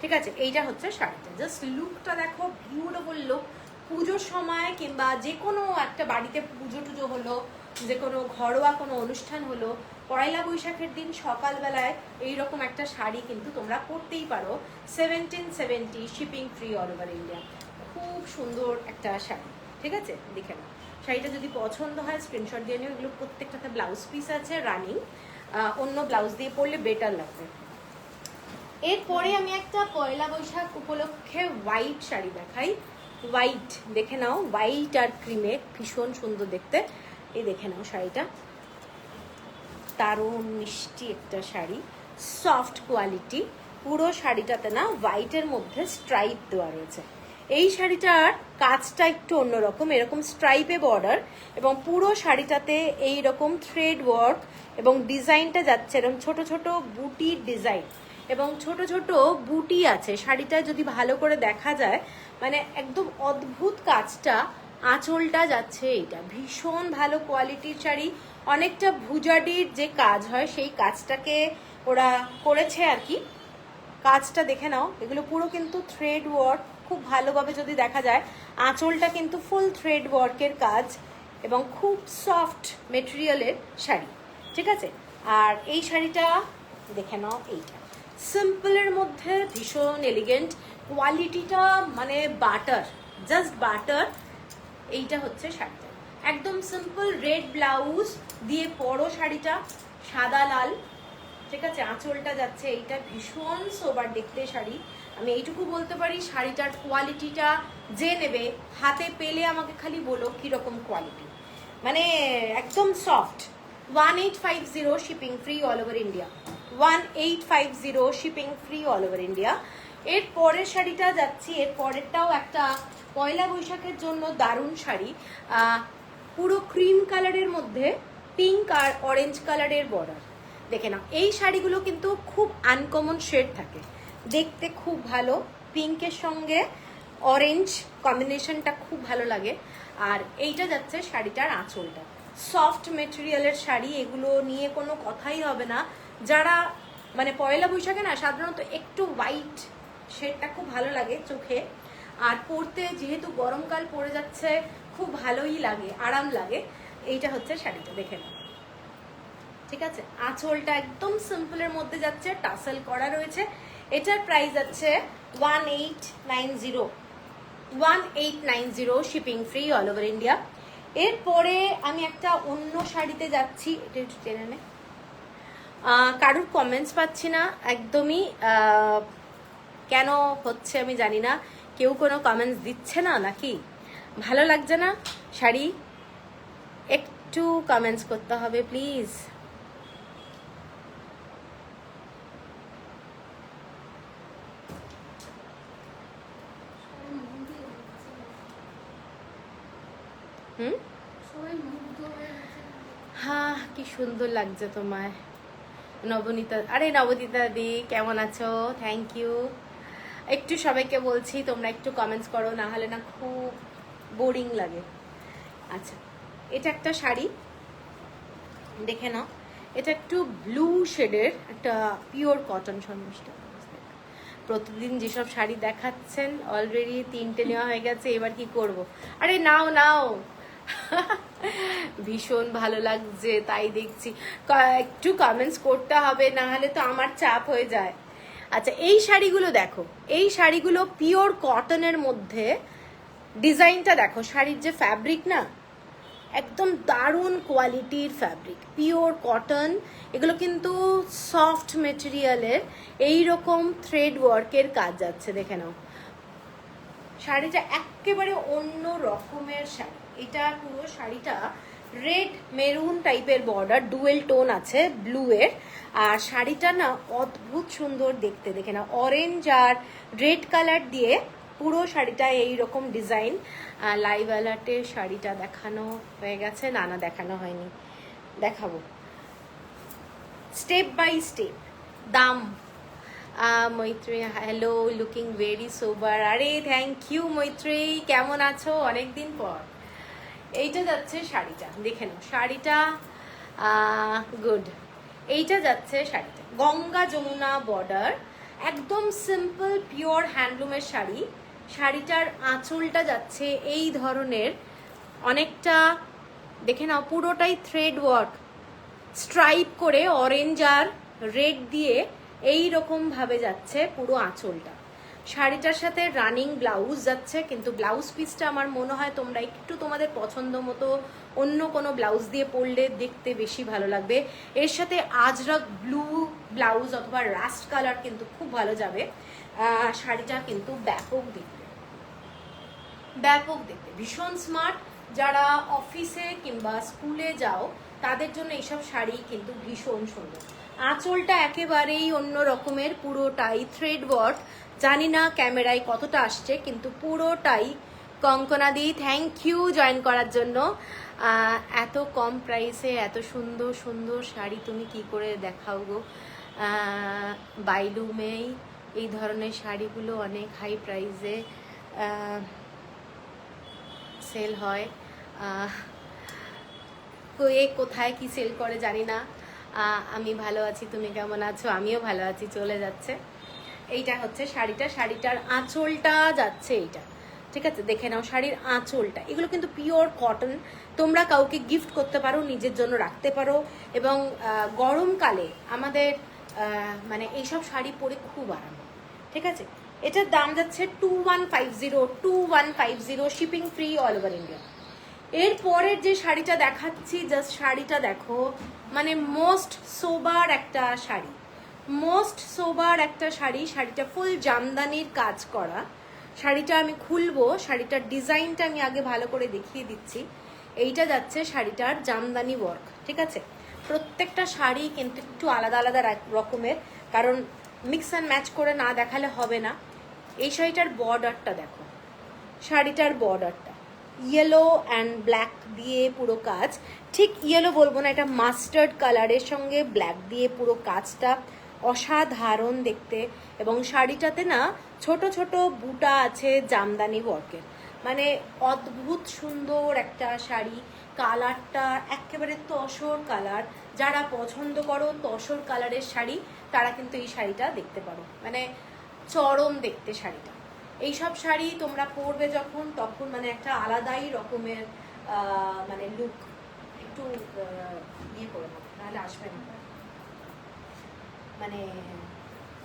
Speaker 1: ঠিক আছে, এইটা হচ্ছে শাড়িটা, জাস্ট লুকটা দেখো, বিউটিফুল লুক। পুজোর সময় কিংবা যে কোনো একটা বাড়িতে পুজো টুজো হলো, যে কোনো ঘরোয়া কোনো অনুষ্ঠান হলো, পয়লা বৈশাখের দিন সকালবেলায় এইরকম একটা শাড়ি কিন্তু তোমরা পরতেই পারো। 1770, shipping free all over India. খুব সুন্দর একটা শাড়ি। ঠিক আছে, দেখে নাও। শাড়িটা যদি পছন্দ হয় স্ক্রিনশট দিয়ে নিও। এগুলো প্রত্যেকটাতে ব্লাউজ পিস আছে রানিং, অন্য ব্লাউজ দিয়ে পরলে বেটার লাগবে। এরপরে আমি একটা পয়লা বৈশাখ উপলক্ষে হোয়াইট শাড়ি দেখাই। হোয়াইট দেখে নাও, হোয়াইট আর ক্রিমে ভীষণ সুন্দর দেখতে। এই দেখে নাও শাড়িটা, দারুণ মিষ্টি একটা শাড়ি, সফট কোয়ালিটি। পুরো শাড়িটাতে না হোয়াইটের মধ্যে স্ট্রাইপ দেওয়া রয়েছে। এই শাড়িটার কাজটা একটু অন্যরকম, এরকম স্ট্রাইপে বর্ডার, এবং পুরো শাড়িটাতে এই রকম থ্রেড ওয়ার্ক, এবং ডিজাইনটা যাচ্ছে এরকম ছোট ছোট বুটির ডিজাইন, এবং ছোট ছোট বুটি আছে। শাড়িটা যদি ভালো করে দেখা যায়, মানে একদম অদ্ভুত কাজটা। আঁচলটা যাচ্ছে, এইটা ভীষণ ভালো কোয়ালিটির শাড়ি। অনেকটা ভুজাডির যে কাজ হয় সেই কাজটাকে ওরা করেছে আর কি। কাজটা দেখে নাও, এগুলো পুরো কিন্তু থ্রেড ওয়ার্ক, খুব ভালোভাবে যদি দেখা যায়। আঁচলটা কিন্তু ফুল থ্রেড ওয়ার্কের কাজ, এবং খুব সফট মেটেরিয়ালের শাড়ি। ঠিক আছে, আর এই শাড়িটা দেখে নাও, এইটা সিম্পলের মধ্যে ভীষণ এলিগেন্ট, কোয়ালিটিটা মানে বাটার, জাস্ট বাটার। এইটা হচ্ছে শাড়িটা, একদম সিম্পল রেড ব্লাউজ দিয়ে পরো শাড়িটা, সাদা লাল। ঠিক আছে, আঁচলটা যাচ্ছে, এইটা ভীষণ সোবার দেখতে শাড়ি। আমি এইটুকু বলতে পারি, শাড়িটার কোয়ালিটিটা যে নেবে হাতে পেলে আমাকে খালি বলো কীরকম কোয়ালিটি, মানে একদম soft. 1850 shipping free all over India, 1850 shipping free all over India. এর পরের শাড়িটা যাচ্ছি, এর পরেরটাও একটা পয়লা বৈশাখের জন্য দারুণ শাড়ি। পুরো ক্রিম কালারের মধ্যে পিঙ্ক আর অরেঞ্জ কালারের বর্ডার। দেখে নাও, এই শাড়িগুলো কিন্তু খুব আনকমন শেড থাকে, দেখতে খুব ভালো। পিঙ্কের সঙ্গে অরেঞ্জ কম্বিনেশনটা খুব ভালো লাগে। আর এইটা যাচ্ছে শাড়িটার আঁচলটা, সফট মেটেরিয়ালের শাড়ি, এগুলো নিয়ে কোনো কথাই হবে না। যারা মানে পয়লা বৈশাখে না সাধারণত একটু হোয়াইট শেডটা খুব ভালো লাগে চোখে, আর পরতে যেহেতু গরমকাল পড়ে যাচ্ছে খুব ভালোই লাগে, আরাম লাগে। এইটা হচ্ছে শাড়িটা, দেখে নাও। ঠিক আছে, আঁচলটা একদম সিম্পলের মধ্যে যাচ্ছে, টাসেল করা রয়েছে। এটার প্রাইস যাচ্ছে 1890 shipping free all over India. এরপরে আমি একটা অন্য শাড়িতে যাচ্ছি, এটা একটু টেনে নে। কারুর কমেন্টস পাচ্ছি না একদমই, কেন হচ্ছে আমি জানি না, কেউ কোনো কমেন্টস দিচ্ছে না নাকি ভালো লাগছে না শাড়ি? একটু কমেন্টস করতে হবে প্লিজ। হ্যাঁ, কি সুন্দর লাগছে তোমায় নবনীতা। আরে নবনীতা দি কেমন আছো? Thank you. একটু সবাইকে বলছি তোমরা একটু কমেন্টস করো, না হলে না খুব বোরিং লাগে। আচ্ছা, এটা একটা শাড়ি, দেখে নাও। এটা একটু ব্লু শেডের একটা পিওর কটন সন্মিষ্ট। প্রতিদিন যেসব শাড়ি দেখাচ্ছেন অলরেডি 3টে নেওয়া হয়ে গেছে, এবার কি করব? আরে নাও নাও। ভীষণ ভালো লাগছে তাই দেখছি, একটু কমেন্টস করতে হবে, না হলে তো আমার চাপ হয়ে যায়। আচ্ছা, এই শাড়িগুলো দেখো, এই শাড়িগুলো পিওর কটনের মধ্যে, ডিজাইনটা দেখো, শাড়ির যে ফ্যাব্রিক না একদম দারুণ কোয়ালিটির ফ্যাব্রিক, পিওর কটন। এগুলো কিন্তু সফট মেটেরিয়ালের, এইরকম থ্রেড ওয়ার্কের কাজ যাচ্ছে, দেখে নাও। শাড়িটা একেবারে অন্য রকমের শাড়ি। এটা পুরো শাড়িটা রেড মেরুন টাইপের বর্ডার, ডুয়েল টোন আছে ব্লু এর। আর শাড়িটা না অদ্ভুত সুন্দর দেখতে, দেখে না, অরেঞ্জ আর রেড কালার দিয়ে পুরো শাড়িটা এইরকম ডিজাইন। লাইভ অ্যালার্টে শাড়িটা দেখানো হয়ে গেছে, না না দেখানো হয়নি, দেখাবো স্টেপ বাই স্টেপ। দাম মৈত্রী, হ্যালো, লুকিং ভেরি সোবার। আরে থ্যাংক ইউ মৈত্রী, কেমন আছো? অনেকদিন পর। এইটা যাচ্ছে শাড়িটা, দেখে নাও শাড়িটা, গুড। এইটা যাচ্ছে শাড়িটা গঙ্গা যমুনা বর্ডার, একদম সিম্পল পিওর হ্যান্ডলুমের শাড়ি। শাড়িটার আঁচলটা যাচ্ছে এই ধরনের অনেকটা, দেখে নাও, পুরোটাই থ্রেড ওয়ার্ক, স্ট্রাইপ করে অরেঞ্জ আর রেড দিয়ে এই রকম ভাবে যাচ্ছে পুরো আঁচলটা। শাড়িটার সাথে রানিং ব্লাউজ যাচ্ছে, কিন্তু ব্লাউজ পিসটা আমার মনে হয় তোমরা একটু তোমাদের পছন্দ মতো অন্য কোনো ব্লাউজ দিয়ে পরলে দেখতে বেশি ভালো লাগবে। এর সাথে আজরক ব্লু ব্লাউজ অথবা রাস্ট কালার কিন্তু খুব ভালো যাবে। শাড়িটা কিন্তু ব্যাপক দেখতে, ব্যাপক দেখতে, ভীষণ স্মার্ট। যারা অফিসে কিংবা স্কুলে যাও তাদের জন্য এইসব শাড়ি কিন্তু ভীষণ সুন্দর। আঁচলটা একেবারেই অন্য রকমের, পুরোটাই থ্রেড ওয়ার্ক। জানি না ক্যামেরায় কতটা আসছে, কিন্তু পুরোটাই। কঙ্কনা দি থ্যাংক ইউ জয়েন করার জন্য। এত কম প্রাইসে এত সুন্দর সুন্দর শাড়ি তুমি কি করে দেখাও গো? বাইলুমেই এই ধরনের শাড়িগুলো অনেক হাই প্রাইসে সেল হয়। কোথায় কি সেল করে জানি না। আমি ভালো আছি, তুমি কেমন আছো? আমিও ভালো আছি, চলে যাচ্ছে। এইটা হচ্ছে শাড়িটা, শাড়িটার আঁচলটা যাচ্ছে এইটা, ঠিক আছে? দেখে নাও শাড়ির আঁচলটা, এগুলো কিন্তু পিওর কটন। তোমরা কাউকে গিফট করতে পারো, নিজের জন্য রাখতে পারো, এবং গরমকালে আমাদের মানে এইসব শাড়ি পরে খুব আরাম, ঠিক আছে? এটার দাম যাচ্ছে 2150 shipping free all over India. এরপরের যে শাড়িটা দেখাচ্ছি, জাস্ট শাড়িটা দেখো, মানে মোস্ট সোবার একটা শাড়ি, মোস্ট সোবার একটা শাড়ি। শাড়িটা ফুল জামদানির কাজ করা। শাড়িটা আমি খুলবো, শাড়িটার ডিজাইনটা আমি আগে ভালো করে দেখিয়ে দিচ্ছি। এইটা যাচ্ছে শাড়িটার জামদানি ওয়ার্ক, ঠিক আছে? প্রত্যেকটা শাড়ি কিন্তু একটু আলাদা আলাদা রকমের, কারণ মিক্স অ্যান্ড ম্যাচ করে না দেখালে হবে না। এই শাড়িটার বর্ডারটা দেখো, শাড়িটার বর্ডারটা ইয়েলো অ্যান্ড ব্ল্যাক দিয়ে পুরো কাজ, ঠিক ইয়েলো বলবো না, এটা মাস্টার্ড কালারের সঙ্গে ব্ল্যাক দিয়ে পুরো কাজটা অসাধারণ দেখতে। এবং শাড়িটাতে না ছোট ছোট বুটা আছে জামদানি ওয়ার্কের, মানে অদ্ভুত সুন্দর একটা শাড়ি। কালারটা একেবারে তসর কালার, যারা পছন্দ করো তসর কালারের শাড়ি তারা কিন্তু এই শাড়িটা দেখতে পারো, মানে চরম দেখতে শাড়িটা। এইসব শাড়ি তোমরা পরবে যখন, তখন মানে একটা আলাদাই রকমের মানে লুক। একটু ইয়ে করে নেবো, নাহলে আসবে না, মানে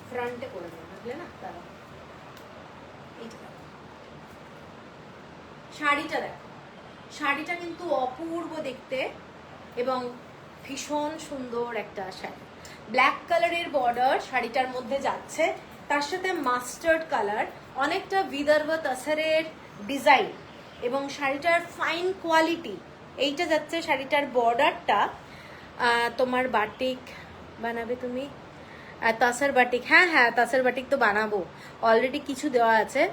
Speaker 1: ফ্রন্টে করে নেবো, বুঝলে না? তারা এইটা দেখো, শাড়িটা দেখো, শাড়িটা কিন্তু অপূর্ব দেখতে এবং ভীষণ সুন্দর একটা শাড়ি। ব্ল্যাক কালারের বর্ডার শাড়িটার মধ্যে যাচ্ছে, তার সাথে মাস্টার্ড কালার, অনেকটা বিদর্ভ তাসারের ডিজাইন এবং শাড়িটার ফাইন কোয়ালিটি। এইটা যাচ্ছে শাড়িটার বর্ডারটা। তোমার বাটিক বানাবে তুমি? তাসার বাটিক, হ্যাঁ হ্যাঁ তাসার বাটিক তো বানাবো, অলরেডি কিছু দেওয়া আছে,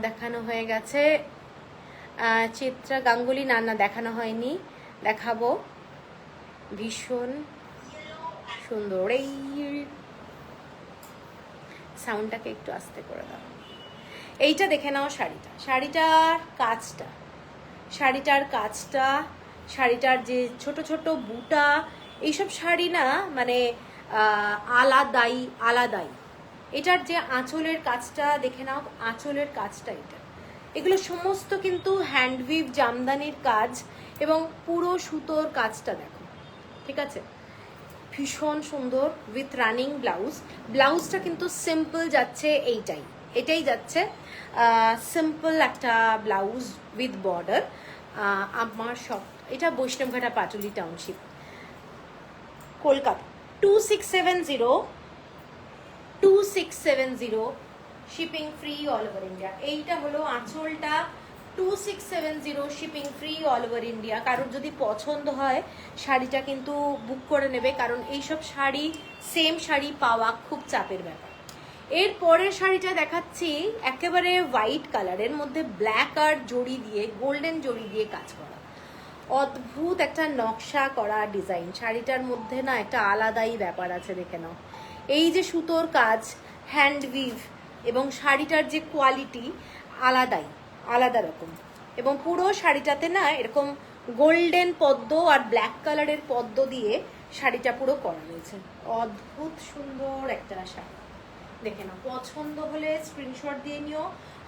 Speaker 1: দেখানো হয়ে গেছে। চিত্রা গাঙ্গুলি, না না দেখানো হয়নি, দেখাবো। ভীষণ সুন্দর, এই সাউন্ডটাকে একটু আস্তে করে দাও। এইটা দেখে নাও শাড়িটা, শাড়িটার কাজটা, শাড়িটার যে ছোট ছোট বুটা, এইসব শাড়ি না মানে আলাদাই। এটার যে আঁচলের কাজটা দেখে নাও, আঁচলের কাজটা এগুলো সমস্ত কিন্তু হ্যান্ডউইভ জামদানির কাজ এবং পুরো সুতোর কাজটা দেখো, ঠিক আছে? ভীষণ সুন্দর উইথ রানিং ব্লাউজ। ব্লাউজটা কিন্তু সিম্পল যাচ্ছে, এটাই যাচ্ছে সিম্পল একটা ব্লাউজ উইথ বর্ডার। আমার সব এটা Baishnabghata Patuli township, Kolkata. 2670 shipping free all over India. এইটা হলো আঁচলটা, 2670 shipping free all over India. কারোর যদি পছন্দ হয় শাড়িটা কিন্তু বুক করে নেবে, কারণ এইসব শাড়ি সেম শাড়ি পাওয়া খুব চাপের ব্যাপার। এর পরের শাড়িটা দেখাচ্ছি একেবারে হোয়াইট কালারের মধ্যে ব্ল্যাক আর জড়ি দিয়ে, গোল্ডেন জড়ি দিয়ে কাজ করা, অদ্ভুত একটা নকশা করা ডিজাইন। শাড়িটার মধ্যে না একটা আলাদাই ব্যাপার আছে, দেখে নাও। এই যে সুতোর কাজ, হ্যান্ডউইভ এবং শাড়িটার যে কোয়ালিটি আলাদা রকম। এবং পুরো শাড়িটাতে না এরকম গোল্ডেন পদ্ম আর ব্ল্যাক কালারের পদ্ম দিয়ে শাড়িটা পুরো করা রয়েছে, অদ্ভুত সুন্দর একটা শাড়ি। দেখে নাও, পছন্দ হলে স্ক্রিনশট দিয়ে নিও।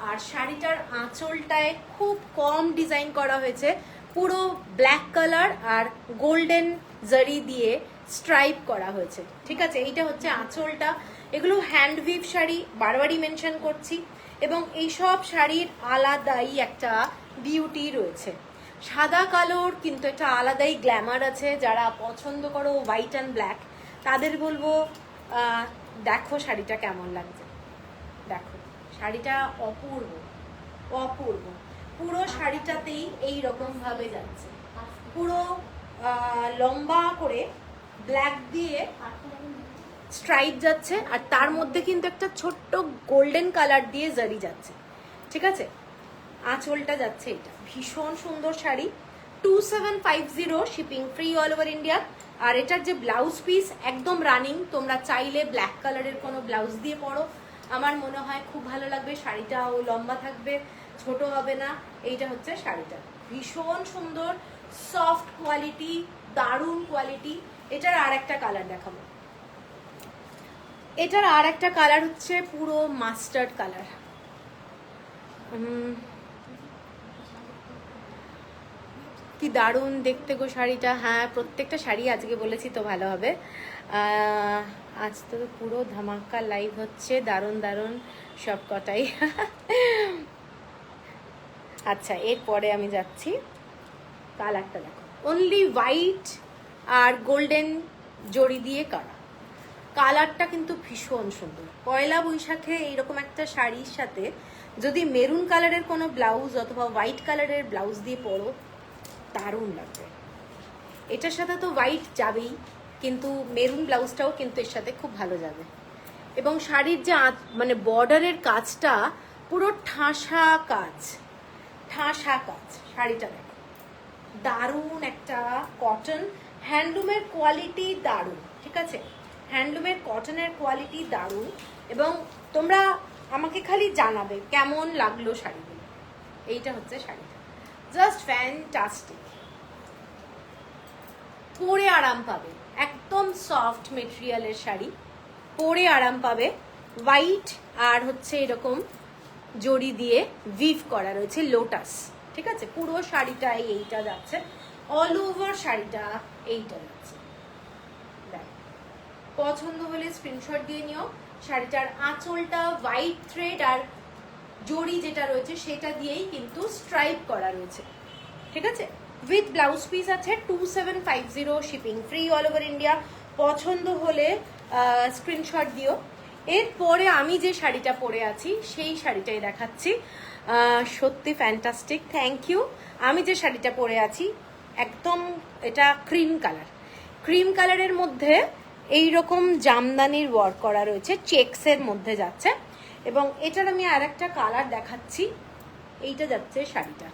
Speaker 1: আর শাড়িটার আঁচলটায় খুব কম ডিজাইন করা হয়েছে, পুরো ব্ল্যাক কালার আর গোল্ডেন জারি দিয়ে স্ট্রাইপ করা হয়েছে, ঠিক আছে? এইটা হচ্ছে আঁচলটা। এগুলো হ্যান্ডউইভ শাড়ি, বারবারই মেনশন করছি। এবং এইসব শাড়ির আলাদাই একটা বিউটি রয়েছে, সাদা কালোর কিন্তু একটা আলাদাই গ্ল্যামার আছে। যারা পছন্দ করো হোয়াইট অ্যান্ড ব্ল্যাক তাদের বলবো দেখো শাড়িটা কেমন লাগছে, দেখো শাড়িটা অপূর্ব। পুরো শাড়িটাতেই এই রকম ভাবে যাচ্ছে, পুরো লম্বা করে ব্ল্যাক দিয়ে স্ট্রাইপ যাচ্ছে, আর তার মধ্যে কিন্তু একটা ছোট্ট গোল্ডেন কালার দিয়ে জারি যাচ্ছে, ঠিক আছে? আঁচলটা যাচ্ছে এটা, ভীষণ সুন্দর শাড়ি। 2750 shipping free all over India. আর এটার যে ব্লাউজ পিস একদম রানিং, তোমরা চাইলে ব্ল্যাক কালারের কোনো ব্লাউজ দিয়ে পরো, আমার মনে হয় খুব ভালো লাগবে। শাড়িটাও লম্বা থাকবে, ছোট হবে না। এইটা হচ্ছে শাড়িটা, ভীষণ সুন্দর, সফট কোয়ালিটি, দারুণ কোয়ালিটি। এটার আর একটা কালার দেখাবো। এটার আর একটা কালার হচ্ছে পুরো মাস্টার্ড কালার। কি দারুণ দেখতে গো শাড়িটা। হ্যাঁ, প্রত্যেকটা শাড়ি আজকে বলেছি তো ভালো হবে। আজ তো পুরো ধামাকা লাইভ হচ্ছে, দারুণ সব কটাই। আচ্ছা, এরপরে আমি যাচ্ছি, কালারটা দেখো, অনলি হোয়াইট আর গোল্ডেন জড়ি দিয়ে করা। কালারটা কিন্তু ভীষণ সুন্দর। পয়লা বৈশাখে এইরকম একটা শাড়ির সাথে যদি মেরুন কালারের কোনো ব্লাউজ অথবা হোয়াইট কালারের ব্লাউজ দিয়ে পরো, দারুণ লাগবে। এটার সাথে তো হোয়াইট যাবেই, কিন্তু মেরুন ব্লাউজটাও কিন্তু এর সাথে খুব ভালো যাবে। এবং শাড়ির যে মানে বর্ডারের কাজটা পুরো ঠাসা কাজ, ঠাসা কাজ। শাড়িটা দেখো, দারুণ একটা কটন, হ্যান্ডলুমের কোয়ালিটি দারুণ, ঠিক আছে, হ্যান্ডলুমের কটনের কোয়ালিটি দারুণ। এবং তোমরা আমাকে খালি জানাবে কেমন লাগলো শাড়িগুলো। এইটা হচ্ছে শাড়িটা, জাস্ট ফ্যান্টাস্টিক, পরে আরাম পাবে, একদম সফট মেটেরিয়ালের শাড়ি, পরে আরাম পাবে। হোয়াইট আর হচ্ছে এরকম জড়ি দিয়ে উইভ করা রয়েছে লোটাস, ঠিক আছে, পুরো শাড়িটাই এইটা যাচ্ছে, অল ওভার শাড়িটা এইটা যাচ্ছে। পছন্দ হলে স্ক্রিনশট দিয়ে নিও। শাড়িটার আঁচলটা হোয়াইট থ্রেড আর জড়ি যেটা রয়েছে সেটা দিয়েই কিন্তু স্ট্রাইপ করা রয়েছে, ঠিক আছে, উইথ ব্লাউজ পিস আছে। 2750 shipping free all over India. পছন্দ হলে স্ক্রিনশট দিও। এরপরে আমি যে শাড়িটা পরে আছি সেই শাড়িটাই দেখাচ্ছি, সত্যি ফ্যান্টাস্টিক, থ্যাংক ইউ। আমি যে শাড়িটা পরে আছি একদম এটা ক্রিম কালার, ক্রিম কালারের মধ্যে এই রকম জামদানির ওয়ার্ক করা রয়েছে, চেকসের মধ্যে যাচ্ছে। এবং এটার আমি আর একটা কালার দেখাচ্ছি, এইটা যাচ্ছে শাড়িটা,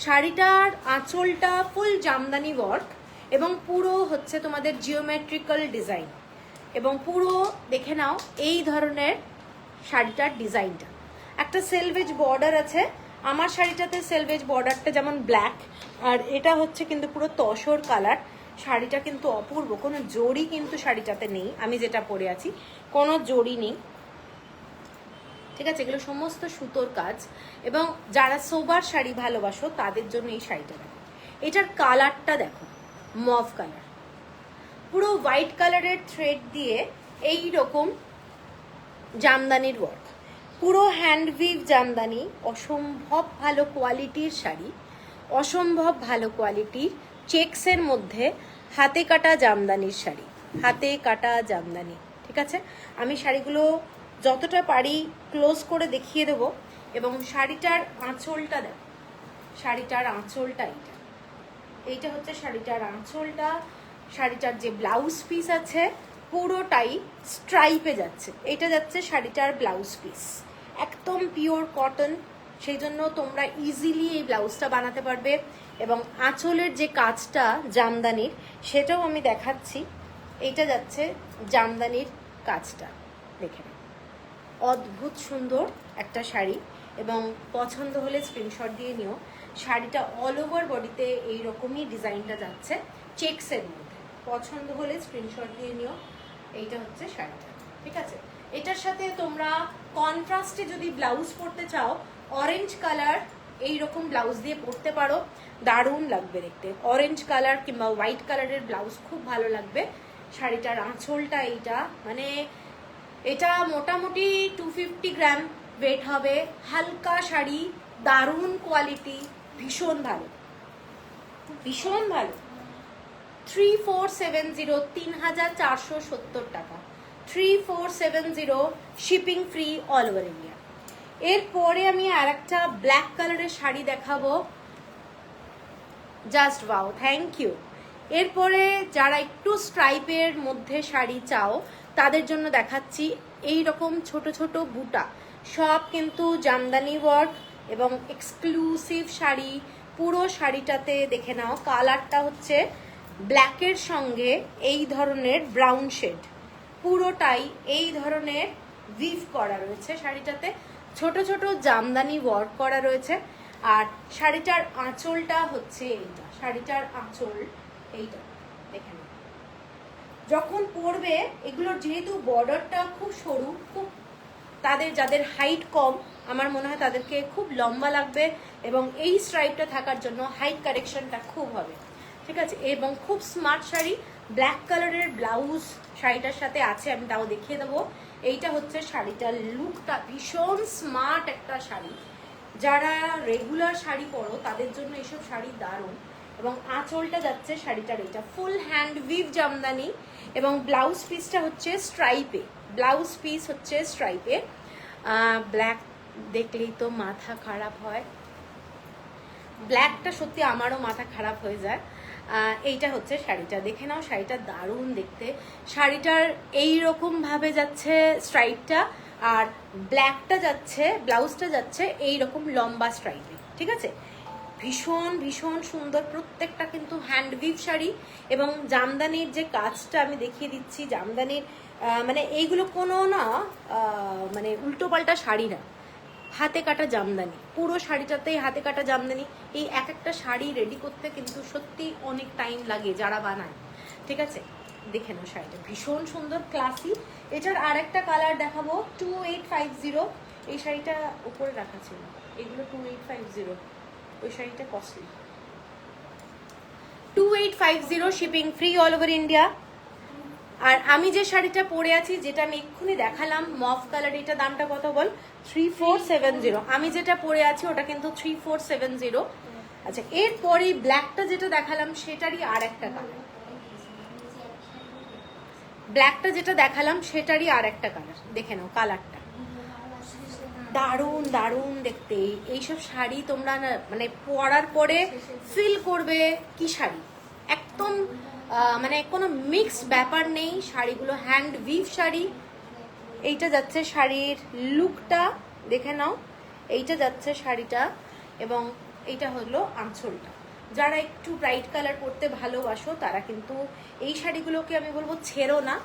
Speaker 1: শাড়িটার আঁচলটা ফুল জামদানি ওয়ার্ক এবং পুরো হচ্ছে তোমাদের জিওমেট্রিক্যাল ডিজাইন, এবং পুরো দেখে নাও এই ধরনের শাড়িটার ডিজাইনটা। একটা সেলভেজ বর্ডার আছে, আমার শাড়িটাতে সেলভেজ বর্ডারটা যেমন ব্ল্যাক, আর এটা হচ্ছে কিন্তু পুরো তসর কালার। শাড়িটা কিন্তু অপূর্ব, কোনো জড়ি কিন্তু শাড়িটাতে নেই, আমি যেটা পরে আছি কোনো জড়ি নেই, ঠিক আছে, এগুলো সমস্ত সুতোর কাজ। এবং যারা সোবার শাড়ি ভালোবাসো তাদের জন্য এই শাড়িটা দেখো। এটার কালারটা দেখো, মভ কালার, পুরো হোয়াইট কালারের থ্রেড দিয়ে এই রকম জামদানির ওয়ার্ক, পুরো হ্যান্ডউইভ জামদানি, অসম্ভব ভালো কোয়ালিটির শাড়ি, অসম্ভব ভালো কোয়ালিটির চেকসের মধ্যে হাতে কাটা জামদানির শাড়ি, হাতে কাটা জামদানি, ঠিক আছে। আমি শাড়িগুলো যতটা পারি ক্লোজ করে দেখিয়ে দেবো। এবং শাড়িটার আঁচলটা দেখো, শাড়িটার আঁচলটা এইটা, এইটা হচ্ছে শাড়িটার আঁচলটা। শাড়িটার যে ব্লাউজ পিস আছে পুরোটাই স্ট্রাইপে যাচ্ছে, এটা যাচ্ছে শাড়িটার ব্লাউজ পিস, একদম পিওর কটন, সেই জন্য তোমরা ইজিলি এই ব্লাউজটা বানাতে পারবে। এবং আঁচলের যে কাজটা জামদানির সেটাও আমি দেখাচ্ছি, এইটা যাচ্ছে জামদানির কাজটা, দেখে নাও, অদ্ভুত সুন্দর একটা শাড়ি। এবং পছন্দ হলে স্ক্রিনশট দিয়ে নিও। শাড়িটা অল ওভার বডিতে এইরকমই ডিজাইনটা যাচ্ছে চেকসের মধ্যে, পছন্দ হলে স্ক্রিনশট দিয়ে নিও। এইটা হচ্ছে শাড়িটা, ঠিক আছে। এটার সাথে তোমরা কন্ট্রাস্টে যদি ব্লাউজ পরতে চাও, অরেঞ্জ কালার এইরকম ব্লাউজ দিয়ে পরতে পারো, দারুণ লাগবে দেখতে। অরেঞ্জ কালার কিংবা হোয়াইট কালারের ব্লাউজ খুব ভালো লাগবে। শাড়িটার আঁচলটা এইটা, মানে এটা মোটামুটি 250 গ্রাম ওয়েট হবে, হালকা শাড়ি, দারুণ কোয়ালিটি, ভীষণ ভালো, ভীষণ ভালো। 3470, 3470 টাকা, 3470 shipping free all over India. এরপরে আমি আর একটা ব্ল্যাক কালারের শাড়ি দেখাবো, জাস্ট ওয়াও, থ্যাংক ইউ। এরপরে যারা একটু স্ট্রাইপের মধ্যে শাড়ি চাও তাদের জন্য দেখাচ্ছি এই রকম ছোট ছোট বুটা, সব কিন্তু জামদানি ওয়ার্ক এবং এক্সক্লুসিভ শাড়ি। পুরো শাড়িটাতে দেখে নাও, কালারটা হচ্ছে ব্ল্যাকের সঙ্গে এই ধরনের ব্রাউন শেড, পুরোটাই এই ধরনের উইভ করা রয়েছে শাড়িটাতে, ছোট ছোট জামদানি ওয়ার্ক করা রয়েছে। আর শাড়িটার আঁচলটা হচ্ছে এইটা, শাড়িটার আঁচল এইটা দেখে নাও। যখন পরবে এগুলোর যেহেতু বর্ডারটা খুব সরু, খুব যাদের হাইট কম আমার মনে হয় তাদেরকে খুব লম্বা লাগবে, এবং এই স্ট্রাইপটা থাকার জন্য হাইট কারেকশনটা খুব হবে, ঠিক আছে। এবং খুব স্মার্ট শাড়ি, ব্ল্যাক কালারের ব্লাউজ শাড়িটার সাথে আছে, আমি তাও দেখিয়ে দেবো। এইটা হচ্ছে শাড়িটার লুকটা, ভীষণ স্মার্ট একটা শাড়ি, যারা রেগুলার শাড়ি পরো তাদের জন্য এইসব শাড়ি দারুণ। এবং আঁচলটা যাচ্ছে শাড়িটার এটা ফুল হ্যান্ড উইভ জামদানি, এবং ব্লাউজ পিসটা হচ্ছে স্ট্রাইপে, ব্লাউজ পিস হচ্ছে স্ট্রাইপে। ব্ল্যাক দেখলেই তো মাথা খারাপ হয়, ব্ল্যাকটা সত্যি আমারও মাথা খারাপ হয়ে যায়। এইটা হচ্ছে শাড়িটা, দেখে নাও শাড়িটা দারুণ দেখতে। শাড়িটার এইরকমভাবে যাচ্ছে স্ট্রাইপটা, আর ব্ল্যাকটা যাচ্ছে, ব্লাউজটা যাচ্ছে এইরকম লম্বা স্ট্রাইপে, ঠিক আছে। ভীষণ ভীষণ সুন্দর, প্রত্যেকটা কিন্তু হ্যান্ডউইভ শাড়ি। এবং জামদানির যে কাজটা আমি দেখিয়ে দিচ্ছি, জামদানির মানে এইগুলো কোনো না মানে উল্টোপাল্টা শাড়ি না, হাতে কাটা জামদানি, পুরো শাড়িটাতেই হাতে কাটা জামদানি। এই এক একটা শাড়ি রেডি করতে কিন্তু সত্যি অনেক টাইম লাগে যারা বানায়, ঠিক আছে। দেখে নাও শাড়িটা ভীষণ সুন্দর, ক্লাসি। এটার আর একটা কালার দেখাবো, 2850। এই শাড়িটা উপরে রাখা ছিল, এগুলো 2850, ওই শাড়িটা costly. 2850, shipping free all over India. আর আমি যে শাড়িটা পরে আছি, যেটা আমি এক্ষুনি দেখালাম মফ কালার, এটা দামটা কত বল? 3470। আমি যেটা পরে আছি ওটা কিন্তু 3470। আচ্ছা, এরপরে ব্ল্যাকটা যেটা দেখালাম সেটারই আর একটা কালার, ব্ল্যাকটা যেটা দেখালাম সেটারই আর একটা কালার, দেখে নাও কালারটা দারুণ দারুণ দেখতে। এইসব শাড়ি তোমরা না মানে পরার পরে ফিল করবে কি শাড়ি, একদম মানে কোনো মিক্স ব্যাপার নেই, শাড়িগুলো হ্যান্ড উইভ শাড়ি। এইটা যাচ্ছে শাড়ির লুকটা, দেখে নাও এইটা যাচ্ছে শাড়িটা, এবং এইটা হলো আঁচলটা। যারা একটু ব্রাইট কালার পরতে ভালোবাসো তারা কিন্তু এই শাড়িগুলোকে আমি বলবো ছেড়ো না,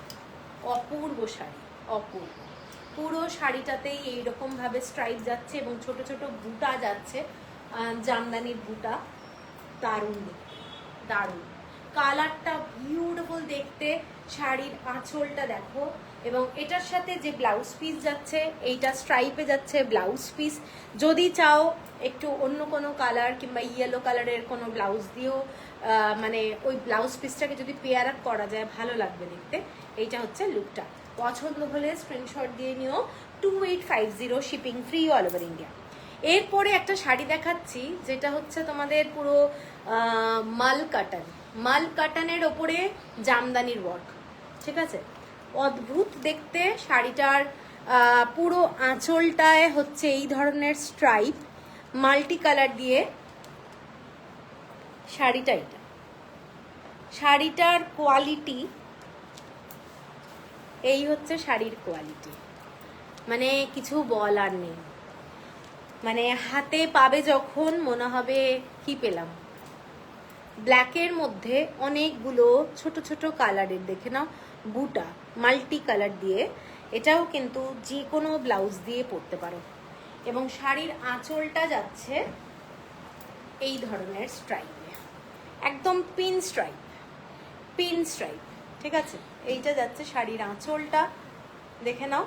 Speaker 1: অপূর্ব শাড়ি, অপূর্ব। পুরো শাড়িটাতেই এইরকম ভাবে স্ট্রাইপ যাচ্ছে এবং ছোট ছোট বুটা যাচ্ছে, জামদানির বুটা, দারুণ দেখতে, দারুণ। কালারটা বিউটিফুল দেখতে। শাড়ির আঁচলটা দেখো, এবং এটার সাথে যে ব্লাউজ পিস যাচ্ছে, এইটা স্ট্রাইপে যাচ্ছে ব্লাউজ পিস। যদি চাও একটু অন্য কোনো কালার কিংবা ইয়েলো কালারের কোনো ব্লাউজ দিয়েও মানে ওই ব্লাউজ পিসটাকে যদি পেয়ার আপ করা যায় ভালো লাগবে দেখতে। এইটা হচ্ছে লুকটা। পছন্দ হলে স্ক্রিনশট দিয়ে নিও। 2850, shipping free all over India. এরপরে একটা শাড়ি দেখাচ্ছি যেটা হচ্ছে তোমাদের পুরো মাল কাটান, মাল কাটানের ওপরে জামদানির ওয়ার্ক, ঠিক আছে। অদ্ভুত দেখতে শাড়িটার পুরো আঁচলটায় হচ্ছে এই ধরনের স্ট্রাইপ মাল্টি কালার দিয়ে। শাড়িটা এটা, শাড়িটার কোয়ালিটি এই হচ্ছে, শাড়ির কোয়ালিটি মানে কিছু বলার নেই। মানে হাতে পাবে যখন মনে হবে কি পেলাম। ব্ল্যাকের মধ্যে অনেকগুলো ছোট ছোট কালারের, দেখে নাও বুটা মাল্টি কালার দিয়ে। এটাও কিন্তু যে কোনো ব্লাউজ দিয়ে পরতে পারো। এবং শাড়ির আঁচলটা যাচ্ছে এই ধরনের স্ট্রাইপে, একদম পিন স্ট্রাইপ, পিন স্ট্রাইপ, ঠিক আছে। এইটা যাচ্ছে শাড়ির আঁচলটা, দেখে নাও।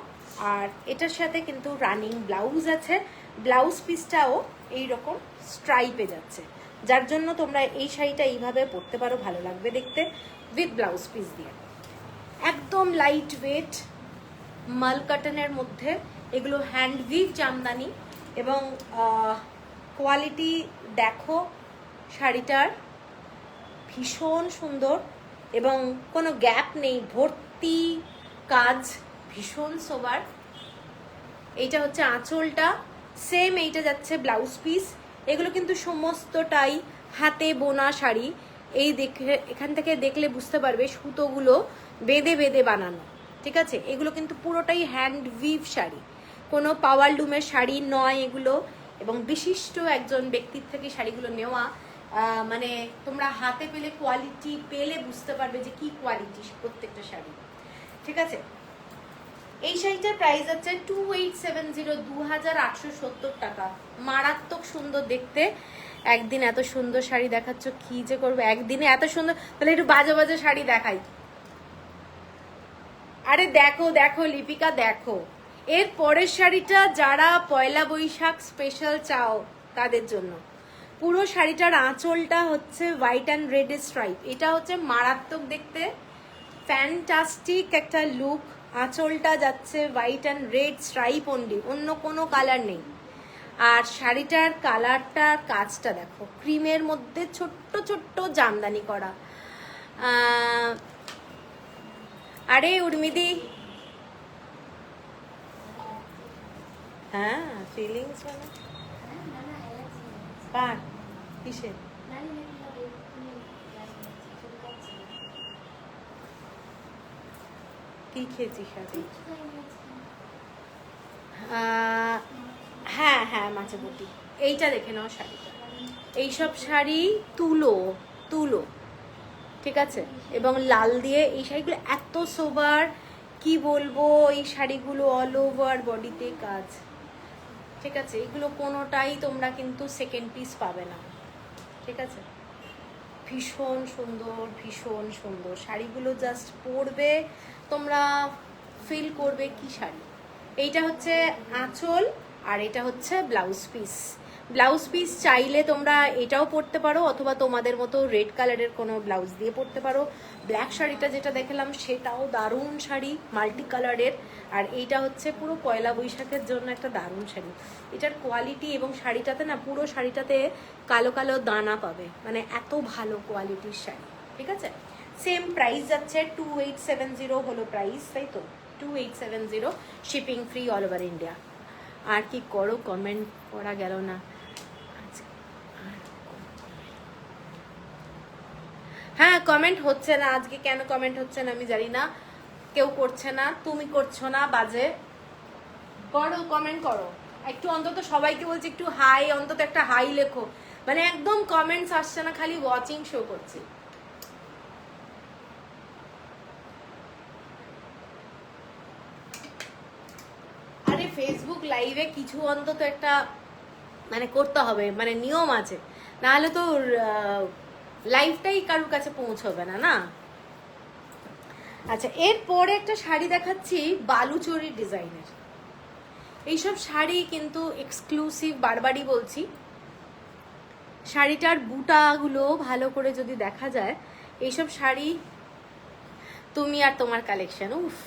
Speaker 1: আর এটার সাথে কিন্তু রানিং ব্লাউজ আছে, ব্লাউজ পিসটাও এইরকম স্ট্রাইপে যাচ্ছে, যার জন্য তোমরা এই শাড়িটা এইভাবে পরতে পারো, ভালো লাগবে দেখতে উইথ ব্লাউজ পিস দিয়ে। একদম লাইট ওয়েট মাল কাটনের মধ্যে, এগুলো হ্যান্ডউইভ জামদানি, এবং কোয়ালিটি দেখো শাড়িটার ভীষণ সুন্দর এবং কোনো গ্যাপ নেই, ভর্তি কাজ, ভীষণ সোবার। এইটা হচ্ছে আঁচলটা, সেম এইটা যাচ্ছে ব্লাউজ পিস। এগুলো কিন্তু সমস্তটাই হাতে বোনা শাড়ি। এই দেখে এখান থেকে দেখলে বুঝতে পারবে সুতোগুলো বেঁধে বেঁধে বানানো, ঠিক আছে। এগুলো কিন্তু পুরোটাই হ্যান্ড উইভ শাড়ি, কোনো পাওয়ার লুমের শাড়ি নয় এগুলো। এবং বিশিষ্ট একজন ব্যক্তির থেকে শাড়িগুলো নেওয়া, মানে তোমরা হাতে পেলে কোয়ালিটি পেলে বুঝতে পারবে যে কি কোয়ালিটি প্রত্যেকটা শাড়ি, ঠিক আছে। এই শাড়িটার প্রাইস আছে 2870, 2870 টাকা। মারাত্মক সুন্দর দেখতে। একদিন এত সুন্দর শাড়ি দেখাচ্ছ, কি যে করবো একদিনে এত সুন্দর, তাহলে একটু বাজে বাজে শাড়ি দেখাই। আরে দেখো দেখো লিপিকা, দেখো এর পরের শাড়িটা যারা পয়লা বৈশাখ স্পেশাল চাও তাদের জন্য। পুরো শাড়িটার আঁচলটা হচ্ছে হোয়াইট অ্যান্ড রেড স্ট্রাইপ, এটা হচ্ছে মারাত্মক দেখতে, ফ্যান্টাস্টিক একটা লুক। আঁচলটা যাচ্ছে white and red stripe only, অন্য কোনো কালার নেই। আর শাড়িটার কালারটার কাজটা দেখো, ক্রিমের মধ্যে ছোট্ট ছোট্ট জামদানি করা। আরে উর্মিদি, হ্যাঁ ফিলিংস মানে কার কিসের? কি খেয়েছি শাড়ি? হ্যাঁ হ্যাঁ, মাছের বটি। এইটা দেখে নাও শাড়িটা, এইসব শাড়ি তুলো তুলো, ঠিক আছে? এবং লাল দিয়ে এই শাড়িগুলো এত সোবার, কি বলবো, এই শাড়িগুলো অল ওভার বডিতে কাজ, ঠিক আছে? এগুলো কোনোটাই তোমরা কিন্তু সেকেন্ড পিস পাবে না, ঠিক আছে? ভীষণ সুন্দর, ভীষণ সুন্দর শাড়িগুলো, জাস্ট পরবে তোমরা ফিল করবে কি শাড়ি। এইটা হচ্ছে আঁচল আর এটা হচ্ছে ব্লাউজ পিস। ব্লাউজ পিস চাইলে তোমরা এটাও পরতে পারো, অথবা তোমাদের মতো রেড কালারের কোনো ব্লাউজ দিয়ে পরতে পারো। ব্ল্যাক শাড়িটা যেটা দেখালাম সেটাও দারুণ শাড়ি, মাল্টি কালারের। আর এইটা হচ্ছে পুরো পয়লা বৈশাখের জন্য একটা দারুণ শাড়ি। এটার কোয়ালিটি এবং শাড়িটাতে না, পুরো শাড়িটাতে কালো কালো দানা পাবে, মানে এত ভালো কোয়ালিটির শাড়ি, ঠিক আছে? সেম প্রাইস যাচ্ছে 2870 হলো প্রাইস, তাই তো? 2870, shipping free all over India. আর কি করো, কমেন্ট করা গেল না। হ্যাঁ, কমেন্ট হচ্ছে না আজকে, কেন কমেন্ট হচ্ছে না আমি জানি না। কেউ করছে না, তুমি করছো না, বাজে। করো, কমেন্ট করো একটু অন্তত। সবাইকে বলছি একটু হাই, অন্তত একটা হাই লেখো। মানে একদম কমেন্টস আসছে না, খালি ওয়াচিং শো করছি। আরে ফেসবুক লাইভে কিছু অন্তত একটা মানে করতে হবে, মানে নিয়ম আছে, নাহলে তো লাইভটাই কারোর কাছে পৌঁছবে না, না? আচ্ছা, এরপরে একটা শাড়ি দেখাচ্ছি বালুচরী ডিজাইনের। এইসব শাড়ি কিন্তু এক্সক্লুসিভ, বারবারই বলছি। শাড়িটার বুটাগুলো ভালো করে যদি দেখা যায়, এইসব শাড়ি তুমি আর তোমার কালেকশন, উফ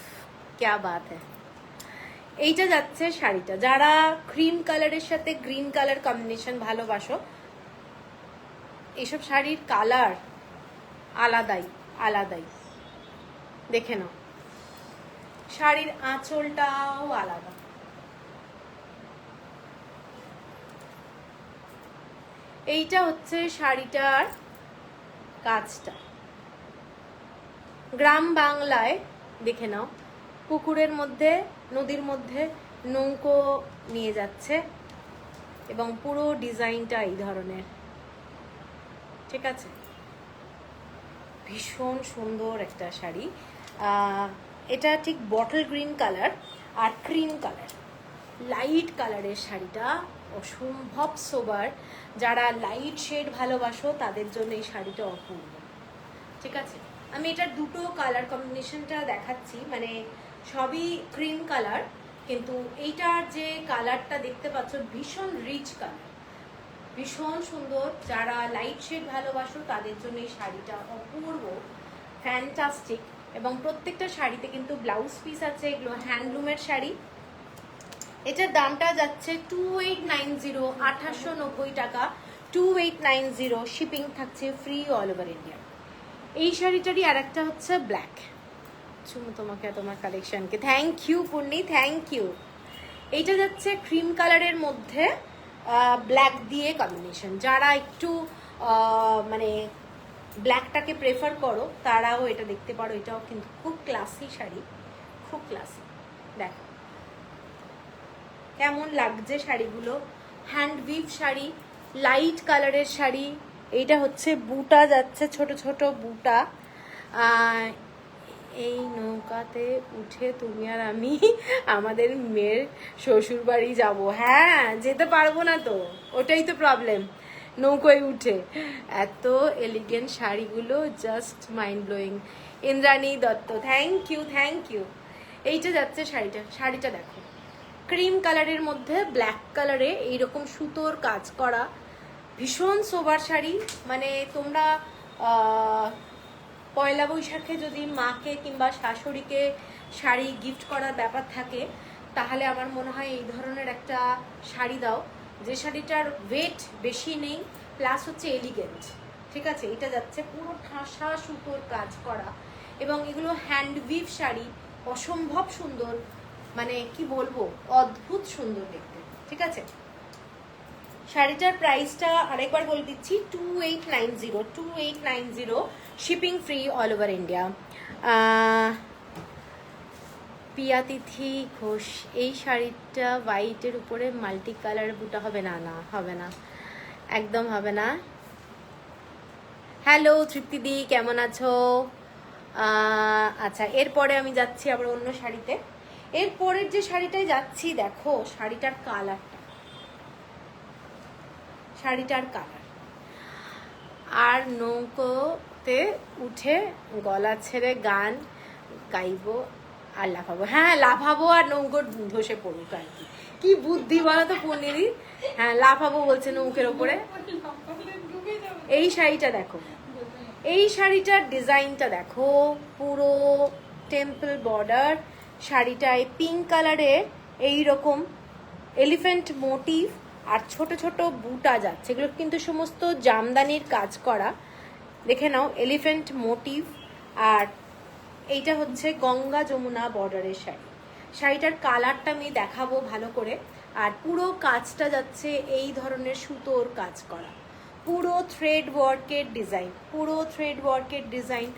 Speaker 1: ক্যা বাত হ্যায়। এইটা যাচ্ছে শাড়িটা, যারা ক্রিম কালারের সাথে গ্রিন কালার কম্বিনেশন ভালোবাসো, এইসব শাড়ির কালার আলাদাই আলাদাই। দেখে নাও, শাড়ির আঁচলটাও আলাদা। এইটা হচ্ছে শাড়িটার কাজটা। গ্রাম বাংলায় দেখে নাও, পুকুরের মধ্যে, নদীর মধ্যে নৌকো নিয়ে যাচ্ছে এবং পুরো ডিজাইনটা এই ধরনের, ঠিক আছে? ভীষণ সুন্দর একটা শাড়ি। এটা ঠিক বটল গ্রিন কালার আর ক্রিম কালার, লাইট কালারের শাড়িটা অসম্ভব সোবার। যারা লাইট শেড ভালোবাসো তাদের জন্য এই শাড়িটা অপূর্ব, ঠিক আছে? আমি এটার দুটো কালার কম্বিনেশনটা দেখাচ্ছি, মানে সবই ক্রিম কালার, কিন্তু এইটার যে কালারটা দেখতে পাচ্ছ ভীষণ রিচ কালার, ভীষণ সুন্দর। যারা লাইট শেড ভালোবাসো তাদের জন্য এই শাড়িটা অপূর্ব, ফ্যান্টাস্টিক। এবং প্রত্যেকটা শাড়িতে কিন্তু ব্লাউজ পিস আছে, এগুলো হ্যান্ডলুমের শাড়ি। এটার দামটা যাচ্ছে 2890, 2890 টাকা, 2890। শিপিং থাকছে ফ্রি অল ওভার ইন্ডিয়া। এই শাড়িটারই আর একটা হচ্ছে ব্ল্যাক। চুমু তোমাকে, তোমার কালেকশনকে thank you Purni, thank you. এইটা যাচ্ছে ক্রিম কালারের মধ্যে ব্ল্যাক দিয়ে কম্বিনেশন। যারা একটু মানে ব্ল্যাকটাকে প্রেফার করো তারাও এটা দেখতে পারো। এটাও কিন্তু খুব ক্লাসি শাড়ি, খুব ক্লাসি। দেখো কেমন লাগছে শাড়িগুলো, হ্যান্ড উইভ শাড়ি, লাইট কালারের শাড়ি। এইটা হচ্ছে বুটা যাচ্ছে, ছোট ছোট বুটা। এই নৌকাতে উঠে তুমি আর আমি আমাদের মেয়ের শ্বশুর বাড়ি যাবো। হ্যাঁ, যেতে পারবো না তো, ওটাই তো প্রবলেম, নৌকোয় উঠে। এত এলিগেন্ট শাড়িগুলো, just mind blowing. Indrani Dutta, thank you, thank you. এইটা যাচ্ছে শাড়িটা দেখো, ক্রিম কালারের মধ্যে ব্ল্যাক কালারে এইরকম সুতোর কাজ করা, ভীষণ সোবার শাড়ি। মানে তোমরা পয়লা বৈশাখে যদি মাকে কিংবা শাশুড়িকে শাড়ি গিফট করার ব্যাপার থাকে, তাহলে আমার মনে হয় এই ধরনের একটা শাড়ি দাও, যে শাড়িটার ওয়েট বেশি নেই, প্লাস হচ্ছে এলিগেন্ট, ঠিক আছে? এটা যাচ্ছে পুরো ঠাসা সুতোর কাজ করা, এবং এগুলো হ্যান্ড উইভ শাড়ি, অসম্ভব সুন্দর, মানে কি বলবো, অদ্ভুত সুন্দর দেখতে, ঠিক আছে? শাড়িটার প্রাইসটা আরেকবার বলে দিচ্ছি, 2890, 2890, shipping free all over India. পিয়াতিথি ঘোষ, এই শাড়িটা হোয়াইটের উপরে মাল্টি কালার বুটা হবে না? না হবে না, একদম হবে না। হ্যালো তৃপ্তিদি, কেমন আছো? আচ্ছা, এরপরে আমি যাচ্ছি আবার অন্য শাড়িতে। এরপরের যে শাড়িটায় যাচ্ছি, দেখো শাড়িটার কালারটা, শাড়িটার কালার। আর নৌকোতে উঠে গলা ছেড়ে গান গাইবো আর লাফাবো। হ্যাঁ লাফাবো আর নৌকো ধসে পড়ুক আর কি। কি বুদ্ধি বলো তো পূর্ণিদি। হ্যাঁ লাফাবো বলছে নৌকের ওপরে। এই শাড়িটা দেখো, এই শাড়িটার ডিজাইনটা দেখো, পুরো টেম্পল বর্ডার। শাড়িটায় পিঙ্ক কালারে এইরকম এলিফ্যান্ট মোটিভ আর ছোট ছোট বুটা যাচ্ছে। এগুলো কিন্তু সমস্ত জামদানির কাজ করা, দেখে নাও, এলিফ্যান্ট মোটিভ। আর এইটা হচ্ছে গঙ্গা যমুনা বর্ডারের শাড়ি। শাড়িটার কালারটা আমি দেখাবো ভালো করে। আর পুরো কাজটা যাচ্ছে এই ধরনের সুতোর কাজ করা, পুরো থ্রেড ওয়ার্কের ডিজাইন, পুরো থ্রেড ওয়ার্কের ডিজাইন,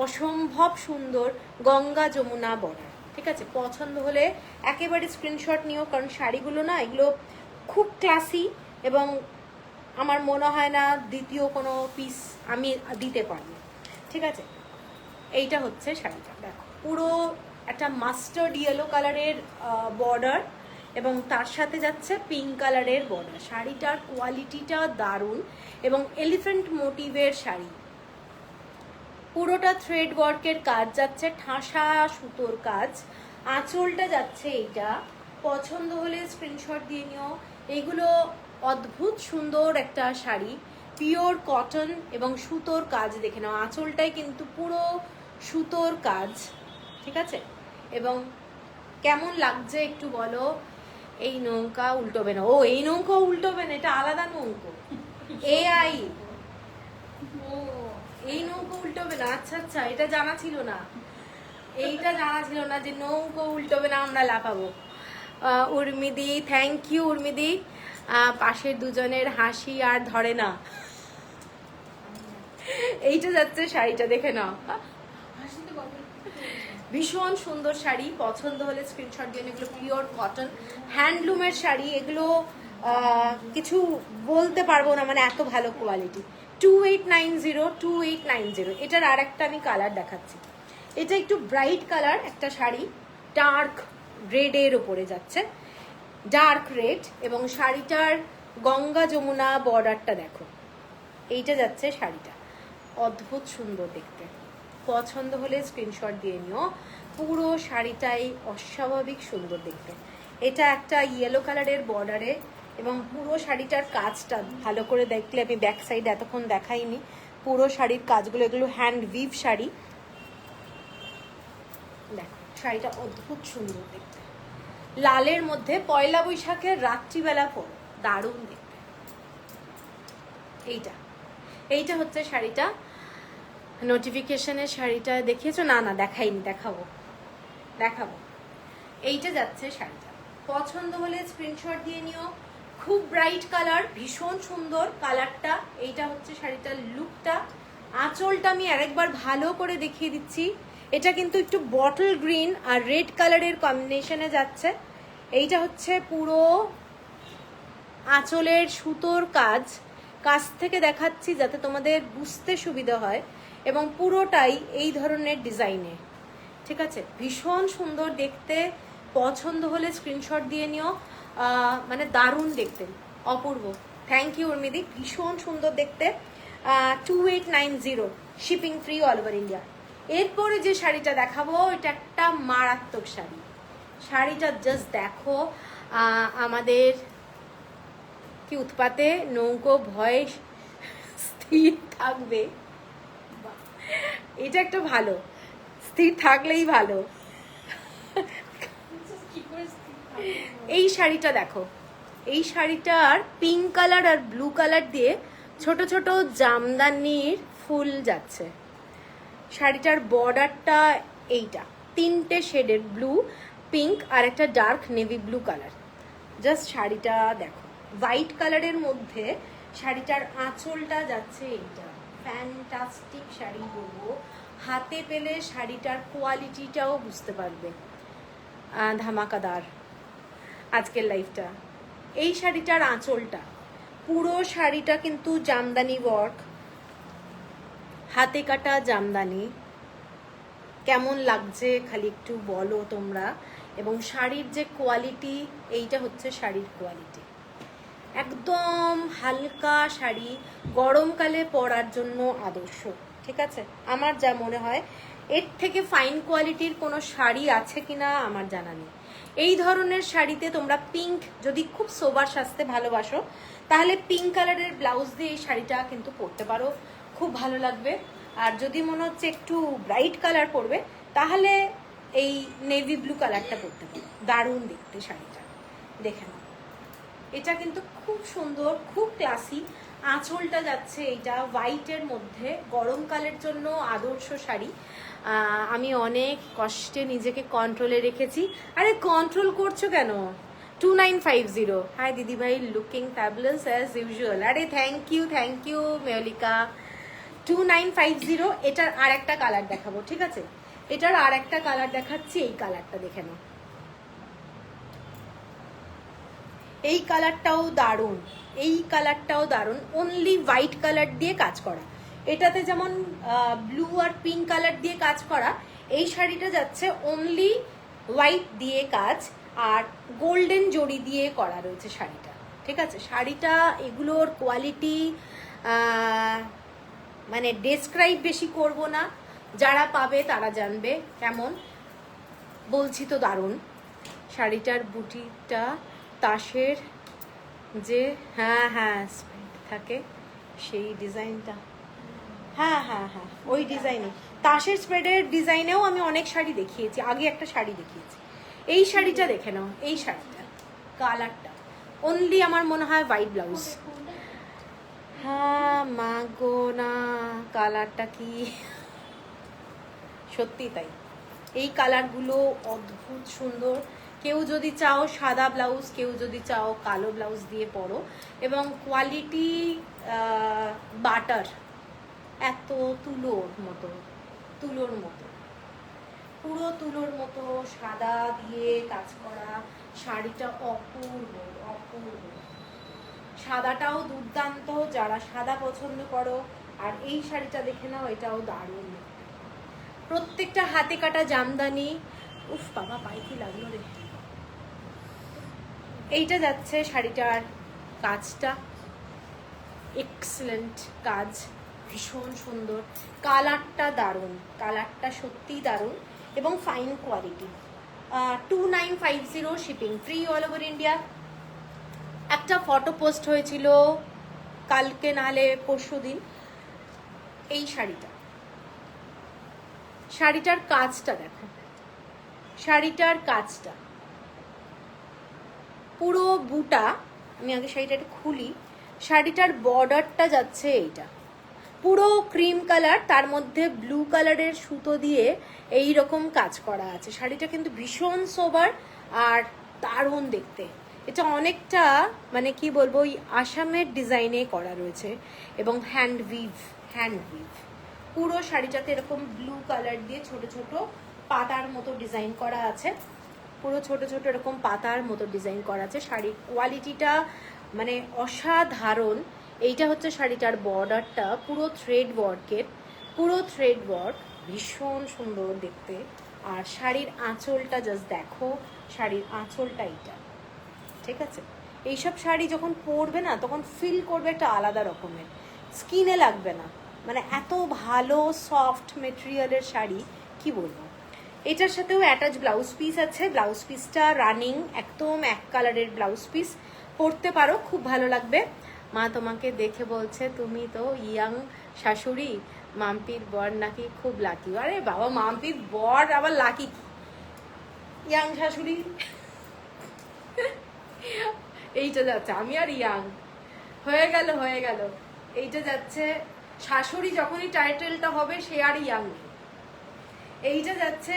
Speaker 1: অসম্ভব সুন্দর গঙ্গা যমুনা বর্ডার। ঠিক আছে, পছন্দ হলে একেবারে স্ক্রিনশট নিও, কারণ শাড়িগুলো না এগুলো খুব ক্লাসি এবং আমার মনে হয় না দ্বিতীয় কোনো পিস আমি দিতে পারবো। ঠিক আছে, এইটা হচ্ছে শাড়িটা দেখো, পুরো একটা মাস্টার্ড ইয়েলো কালারের বর্ডার এবং তার সাথে যাচ্ছে পিঙ্ক কালারের বর্ডার। শাড়িটার কোয়ালিটিটা দারুণ এবং এলিফ্যান্ট মোটিভের শাড়ি, পুরোটা থ্রেড ওয়ার্কের কাজ যাচ্ছে, ঠাসা সুতোর কাজ। আঁচলটা যাচ্ছে এইটা, পছন্দ হলে স্ক্রিনশট দিয়ে নিও। এইগুলো অদ্ভুত সুন্দর একটা শাড়ি, পিওর কটন এবং সুতোর কাজ দেখে নাও। আঁচলটাই কিন্তু পুরো সুতোর কাজ। ঠিক আছে, এবং কেমন লাগছে একটু বলো। এই নৌকা উল্টোবে না। ও এই নৌকা উল্টোবে না, এটা আলাদা নৌকো, এআই। এই নৌকো উল্টোবে না, আচ্ছা আচ্ছা, এটা জানা ছিল না, এইটা জানা ছিল না যে নৌকো উল্টোবে না, আমরা লাফাবো। উর্মিদি, থ্যাংক ইউ উর্মিদি। পাশের দুজনের হাসি আর ধরে না। এইটা যাচ্ছে শাড়িটা, দেখে নাও, ভীষণ সুন্দর শাড়ি। পছন্দ হলে স্ক্রিনশট দিয়ে। এগুলো পিওর কটন হ্যান্ডলুমের শাড়ি, এগুলো কিছু বলতে পারবো না, মানে এত ভালো কোয়ালিটি। 2890, 2890। এটার আর একটা আমি কালার দেখাচ্ছি। এটা একটু ব্রাইট কালার একটা শাড়ি, ডার্ক রেডের ওপরে যাচ্ছে, ডার্ক রেড, এবং শাড়িটার গঙ্গা যমুনা বর্ডারটা দেখো। এইটা যাচ্ছে শাড়িটা, অদ্ভুত সুন্দর দেখতে। পছন্দ হলে স্ক্রিনশট দিয়ে নিও। পুরো শাড়িটাই অস্বাভাবিক সুন্দর দেখতে। এটা একটা ইয়েলো কালারের বর্ডারে এবং পুরো শাড়িটার কাজটা ভালো করে দেখলে, আমি ব্যাক সাইড এতক্ষণ দেখাইনি, পুরো শাড়ির কাজগুলো, এগুলো হ্যান্ড উইভ শাড়ি। দেখো শাড়িটা অদ্ভুত সুন্দর দেখতে, লালের মধ্যে পয়লা বৈশাখের রাত্রিবেলা পর দারুণ দেখতে। এইটা হচ্ছে শাড়িটা। নোটিফিকেশনের শাড়িটা দেখিয়েছো? না না দেখাইনি, দেখাবো। এইটা যাচ্ছে শাড়িটা, পছন্দ হলে স্ক্রিনশট দিয়ে নিও। খুব ব্রাইট কালার, ভীষণ সুন্দর কালারটা। এইটা হচ্ছে শাড়িটার লুকটা। আঁচলটা আমি আরেকবার ভালো করে দেখিয়ে দিচ্ছি। এটা কিন্তু একটু বটল গ্রিন আর রেড কালারের কম্বিনেশনে যাচ্ছে। এইটা হচ্ছে পুরো আঁচলের সুতোর কাজ, কাছ থেকে দেখাচ্ছি যাতে তোমাদের বুঝতে সুবিধা হয়, এবং পুরোটাই এই ধরনের ডিজাইনে। ঠিক আছে, ভীষণ সুন্দর দেখতে। পছন্দ হলে স্ক্রিনশট দিয়ে নিও। মানে দারুণ দেখতে, অপূর্ব। থ্যাংক ইউ উর্মিদি, ভীষণ সুন্দর দেখতে। 2890, shipping free all over India. এরপরে যে শাড়িটা দেখাবো, এটা একটা মারাত্মক শাড়ি। শাড়িটা জাস্ট দেখো, আমাদের কি উৎপাতে নৌকো ভয়ে স্থির থাকবে, এটা একটা ভালো, স্থির থাকলেই ভালো। এই শাড়িটা দেখো, এই শাড়িটার পিঙ্ক কালার আর ব্লু কালার দিয়ে ছোট ছোট জামদানির ফুল যাচ্ছে। শাড়িটার বর্ডারটা এইটা, তিনটে শেডের, ব্লু, পিঙ্ক আর একটা dark navy blue colour. Just শাড়িটা দেখো, হোয়াইট কালারের মধ্যে শাড়িটার আঁচলটা যাচ্ছে এইটা। ফ্যান্টাস্টিক শাড়ি বলবো, হাতে পেলে শাড়িটার কোয়ালিটিটাও বুঝতে পারবে। ধামাকাদার আজকের লাইফটা। এই শাড়িটার আঁচলটা, পুরো শাড়িটা কিন্তু জামদানি ওয়ার্ক, হাতে কাটা জামদানি। কেমন লাগছে খালি একটু বলো তোমরা। এবং শাড়ির যে কোয়ালিটি, এইটা হচ্ছে শাড়ির কোয়ালিটি, একদম হালকা শাড়ি, গরমকালে পরার জন্য আদর্শ। ঠিক আছে, আমার যা মনে হয় এর থেকে ফাইন কোয়ালিটির কোনো শাড়ি আছে কিনা আমার জানা নেই। এই ধরনের শাড়িতে তোমরা পিঙ্ক, যদি খুব সোবার সাজতে ভালোবাসো তাহলে পিঙ্ক কালারের ব্লাউজ দিয়ে এই শাড়িটা কিন্তু পরতে পারো, খুব ভালো লাগবে। আর যদি মনে হচ্ছে একটু ব্রাইট কালার পরবে তাহলে এই নেভি ব্লু কালারটা পরতে পারো, দারুণ দেখতে শাড়িটা। দেখে নাও, এটা কিন্তু খুব সুন্দর, খুব ক্লাসি। আঁচলটা যাচ্ছে এইটা হোয়াইটের মধ্যে, গরমকালের জন্য আদর্শ শাড়ি। আমি অনেক কষ্টে নিজেকে কন্ট্রোলে রেখেছি। আরে কন্ট্রোল করছো কেন? 2950। হাই দিদিভাই, লুকিং ফ্যাবুলাস অ্যাজ ইউজুয়াল। আরে থ্যাংক ইউ মেয়লিকা। 2950। এটার আর একটা কালার দেখাবো, ঠিক আছে? এটার আর একটা কালার দেখাচ্ছি, এই কালারটা দেখে নাও। এই কালারটাও দারুণ, এই কালারটাও দারুণ। অনলি হোয়াইট কালার দিয়ে কাজ করা। এটাতে যেমন ব্লু আর পিঙ্ক কালার দিয়ে কাজ করা, এই শাড়িটা যাচ্ছে অনলি হোয়াইট দিয়ে কাজ আর গোল্ডেন জড়ি দিয়ে করা রয়েছে শাড়িটা। ঠিক আছে, শাড়িটা এগুলোর কোয়ালিটি মানে ডেসক্রাইব বেশি করব না, যারা পাবে তারা জানবে কেমন। বলছি তো দারুণ। শাড়িটার বুটিটা তাসের যে হ্যাঁ থাকে সেই ডিজাইনটা, হ্যাঁ ওই ডিজাইনে, তাসের স্প্রেডের ডিজাইনেও আমি অনেক শাড়ি দেখিয়েছি, আগে একটা শাড়ি দেখিয়েছি। এই শাড়িটা দেখে নাও, এই শাড়িটা কালারটা অনলি আমার মনে হয় হোয়াইট ব্লাউজ। হ্যাঁ মা গো না, কালারটা কি সত্যি তাই। এই কালারগুলো অদ্ভুত সুন্দর। কেউ যদি চাও সাদা ব্লাউজ, কেউ যদি চাও কালো ব্লাউজ দিয়ে পরো। এবং কোয়ালিটি বাটার, এত তুলোর মতো পুরো তুলোর মতো সাদা দিয়ে কাজ করা শাড়িটা অপূর্ব। সাদাটাও দুর্দান্ত, যারা সাদা পছন্দ করো। আর এই শাড়িটা দেখে নাও, এটাও দারুণ। প্রত্যেকটা হাতে কাটা জামদানি। উফ বাবা, পায়ে কি লাগলো রে। এইটা যাচ্ছে শাড়িটার কাজটা, এক্সেলেন্ট কাজ, ভীষণ সুন্দর। কালারটা দারুণ, কালারটা সত্যিই দারুণ এবং fine quality. 2950 shipping free all over India. একটা ফটো পোস্ট হয়েছিল কালকে নাহলে পরশুদিন। এই শাড়িটার কাজটা দেখো, শাড়িটার কাজটা পুরো বুটা। আমি আগে শাড়িটা একটু খুলি। শাড়িটার বর্ডারটা যাচ্ছে এইটা পুরো ক্রিম কালার, তার মধ্যে ব্লু কালারের সুতো দিয়ে এই রকম কাজ করা আছে। শাড়িটা কিন্তু ভীষণ সোবার আর দারুণ দেখতে। এটা অনেকটা মানে কি বলবো, ওই আসামের ডিজাইনে করা রয়েছে এবং হ্যান্ড উইভ। পুরো শাড়িটাতে এরকম ব্লু কালার দিয়ে ছোট ছোট পাতার মতো ডিজাইন করা আছে, পুরো ছোট ছোট এরকম পাতার মতো ডিজাইন করা আছে। শাড়ির কোয়ালিটিটা মানে অসাধারণ। এইটা হচ্ছে শাড়িটার বর্ডারটা, পুরো থ্রেড ওয়ার্ক, ভীষণ সুন্দর দেখতে। আর শাড়ির আঁচলটা জাস্ট দেখো, শাড়ির আঁচলটা এইটা। ঠিক আছে, এইসব শাড়ি যখন পরবে না তখন ফিল করবে একটা আলাদা রকমের, স্কিনে লাগবে না, মানে এত ভালো সফট মেটেরিয়ালের শাড়ি কি বলবো। এটার সাথেও অ্যাটাচ ব্লাউজ পিস আছে। ব্লাউজ পিসটা রানিং, একদম এক কালারের ব্লাউজ পিস, পরতে পারো, খুব ভালো লাগবে। মা তোমাকে দেখে বলছে তুমি তো ইয়াং শাশুড়ি, মাম্পির বর নাকি খুব লাকি। আরে বাবা, মাম্পির বর আবার লাকি কি, ইয়াং শাশুড়ি। এইটা যাচ্ছে, আমি আর ইয়াং হয়ে গেল। এইটা যাচ্ছে শাশুড়ি, যখনই টাইটেলটা হবে সে আর ইয়াং নেই। এইটা যাচ্ছে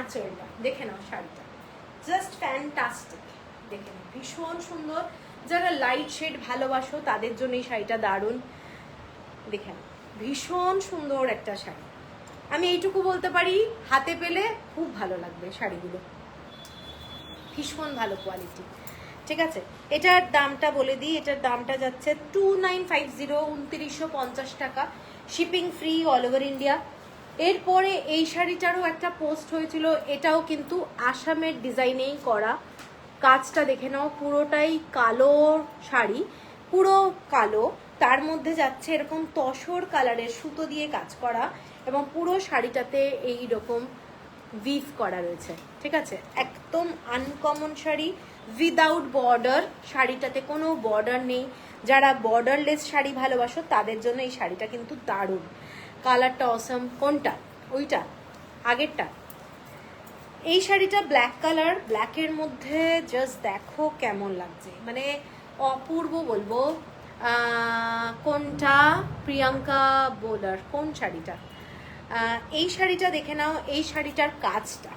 Speaker 1: আঁচলটা, দেখে নাও শাড়িটা জাস্ট ফ্যান্টাস্টিক, দেখে নাও ভীষণ সুন্দর। যারা লাইট শেড ভালোবাসো তাদের জন্য এই শাড়িটা দারুণ। দেখে নাও ভীষণ সুন্দর একটা শাড়ি। আমি এইটুকু বলতে পারি, হাতে পেলে খুব ভালো লাগবে শাড়িগুলো। ভীষণ ভালো কোয়ালিটি। ঠিক আছে, এটার দামটা বলে দিই, এটার দামটা যাচ্ছে 2950, 2950 টাকা, shipping free all over India. এরপরে এই শাড়িটারও একটা পোস্ট হয়েছিল, এটাও কিন্তু আসামের ডিজাইনেই করা। কাজটা দেখে নাও, পুরোটাই কালো শাড়ি, পুরো কালো, তার মধ্যে যাচ্ছে এরকম তসর কালারের সুতো দিয়ে কাজ করা, এবং পুরো শাড়িটাতে এই রকম উইভ করা রয়েছে। ঠিক আছে, একদম আনকমন শাড়ি, উইদাউট বর্ডার, শাড়িটাতে কোনো বর্ডার নেই। যারা বর্ডারলেস শাড়ি ভালোবাসো তাদের জন্য এই শাড়িটা কিন্তু দারুণ। কালারটা অসম। কোনটা? ওইটা আগেরটা। এই শাড়িটা ব্ল্যাক কালার, ব্ল্যাকের মধ্যে জাস্ট দেখো কেমন লাগছে, মানে অপূর্ব বলবো। কোনটা? প্রিয়াঙ্কা বোলার, কোন শাড়িটা? এই শাড়িটা দেখে নাও, এই শাড়িটার কাজটা,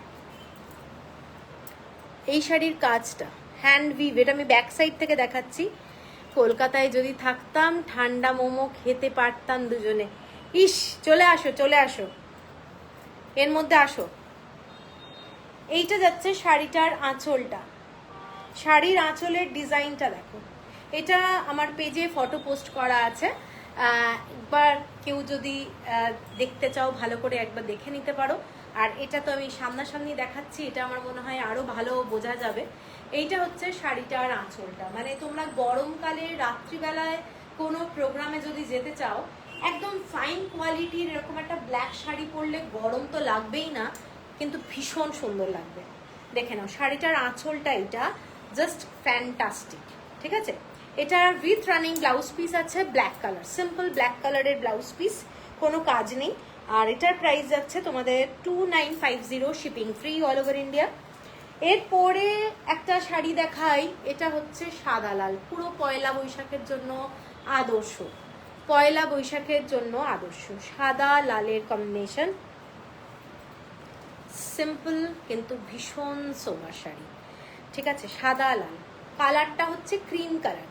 Speaker 1: এই শাড়ির কাজটা হ্যান্ড উইভ। এটা আমি ব্যাক সাইড থেকে দেখাচ্ছি। কলকাতায় যদি থাকতাম ঠান্ডা মোমো খেতে পারতাম দুজনে। ইস, চলে আসো চলে আসো, এর মধ্যে আসো। এইটা যাচ্ছে শাড়িটার আঁচলটা, শাড়ির আঁচলের ডিজাইনটা দেখো। এটা আমার পেজে ফটো পোস্ট করা আছে, একবার কেউ যদি দেখতে চাও ভালো করে একবার দেখে নিতে পারো। আর এটা তো আমি সামনাসামনি দেখাচ্ছি, এটা আমার মনে হয় আরো ভালো বোঝা যাবে। এইটা হচ্ছে শাড়িটার আঁচলটা, মানে তোমরা গরমকালে রাত্রিবেলায় কোনো প্রোগ্রামে যদি যেতে চাও, একদম ফাইন কোয়ালিটির এরকম একটা ব্ল্যাক শাড়ি পরলে গরম তো লাগবেই না, কিন্তু ভীষণ সুন্দর লাগবে। দেখে নাও শাড়িটার আঁচলটা, এটা জাস্ট ফ্যান্টাস্টিক। ঠিক আছে, এটার উইথ রানিং ব্লাউজ পিস আছে, ব্ল্যাক কালার, সিম্পল ব্ল্যাক কালারের ব্লাউজ পিস, কোনো কাজ নেই। আর এটার প্রাইস যাচ্ছে তোমাদের 2950, shipping free all over India. এরপরে একটা শাড়ি দেখাই, এটা হচ্ছে সাদা লাল, পুরো পয়লা বৈশাখের জন্য আদর্শ, পয়লা বৈশাখের জন্য আদর্শ, সাদা লালের কম্বিনেশন, সিম্পল কিন্তু ভীষণ সোবার শাড়ি। ঠিক আছে, সাদা লাল, কালারটা হচ্ছে ক্রিম কালার,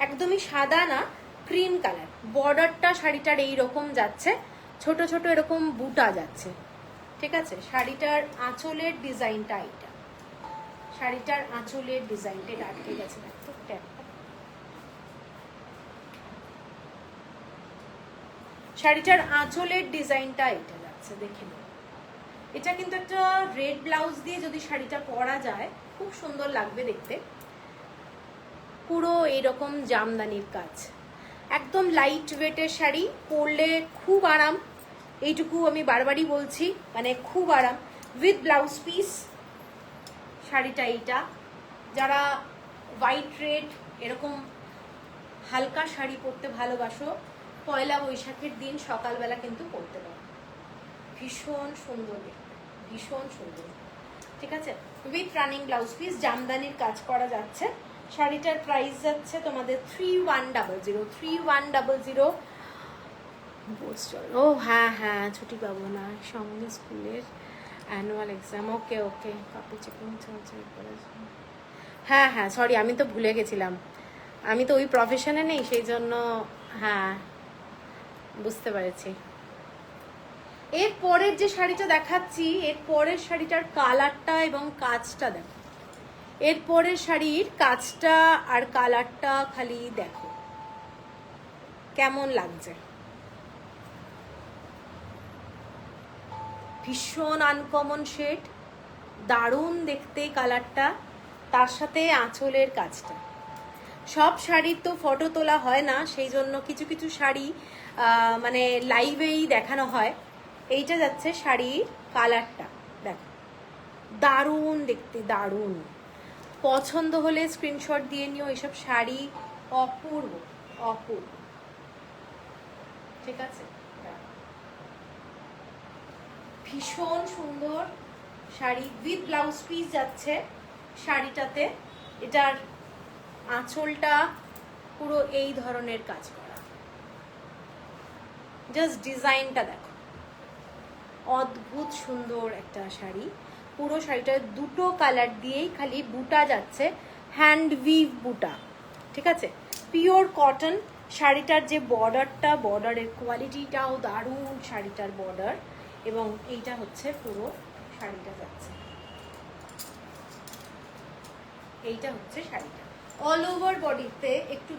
Speaker 1: একদমই সাদা না, ক্রিম কালার। বর্ডারটা শাড়িটার এইরকম যাচ্ছে, ছোট ছোট এরকম বুটা যাচ্ছে। ঠিক আছে, শাড়িটার আঁচলের ডিজাইনটা এইটা, শাড়িটার আঁচলের ডিজাইনটা এটা আটকে গেছে, দেখো শাড়িটার আঁচলের ডিজাইনটা এটা যাচ্ছে, দেখে নাও। এটা কিন্তু একটা রেড ব্লাউজ দিয়ে যদি শাড়িটা পরা যায় খুব সুন্দর লাগবে দেখতে। পুরো এরকম জামদানির কাজ, একদম লাইট ওয়েটের শাড়ি, পরলে খুব আরাম, এইটুকু আমি বারবারই বলছি, মানে খুব আরাম, উইথ ব্লাউজ পিস। শাড়িটা এইটা, যারা হোয়াইট রেড এরকম হালকা শাড়ি পরতে ভালোবাসো, পয়লা বৈশাখের দিন সকালবেলা কিন্তু পরতে পারো, ভীষণ সুন্দর দেখতে, ভীষণ সুন্দর। ঠিক আছে, উইথ রানিং ব্লাউজ পিস, জামদানির কাজ করা যাচ্ছে। শাড়িটার প্রাইস যাচ্ছে তোমাদের 3100, 3100। ও হ্যাঁ হ্যাঁ, ছুটি পাবো না, সঙ্গে স্কুলের অ্যানুয়াল এক্সাম। ওকে ওকে, কপি চেকিং চলছে। হ্যাঁ হ্যাঁ, সরি, আমি তো ভুলে গেছিলাম, আমি তো ওই প্রফেশনে নেই, সেই জন্য। হ্যাঁ, বুঝতে পেরেছি। এর পরের যে শাড়িটা দেখাচ্ছি, এর পরের শাড়িটার কালারটা এবং কাজটা দেখো, এর পরের শাড়ির কাজটা আর কালারটা খালি দেখো কেমন লাগছে, ভীষণ আনকমন শেড, দারুণ দেখতে কালারটা, তার সাথে আঁচলের কাজটা। সব শাড়ির তো ফটো তোলা হয় না, সেই জন্য কিছু কিছু শাড়ি মানে লাইভেই দেখানো হয়। এইটা যাচ্ছে শাড়ির কালারটা দেখো, দারুণ দেখতে, দারুণ। পছন্দ হলে স্ক্রিনশট দিয়ে নিও, এইসব শাড়ি অপূর্ব অপূর্ব। ঠিক আছে, ভীষণ সুন্দর শাড়ি, উইথ ব্লাউজ পিস যাচ্ছে শাড়িটাতে। এটার আঁচলটা পুরো এই ধরনের কাজ করা, জাস্ট ডিজাইনটা দেখো, অদ্ভুত সুন্দর একটা শাড়ি। পুরো শাড়িটা দুটো কালার দিয়েই খালি বুটা যাচ্ছে, হ্যান্ড উইভ বুটা। ঠিক আছে, পিওর কটন। শাড়িটার যে বর্ডারটা, বর্ডারের কোয়ালিটিটাও দারুণ, শাড়িটার বর্ডার, এবং এইটা হচ্ছে পুরো শাড়িটা যাচ্ছে। এইটা হচ্ছে শাড়িটা অল ওভার বডিতে একটু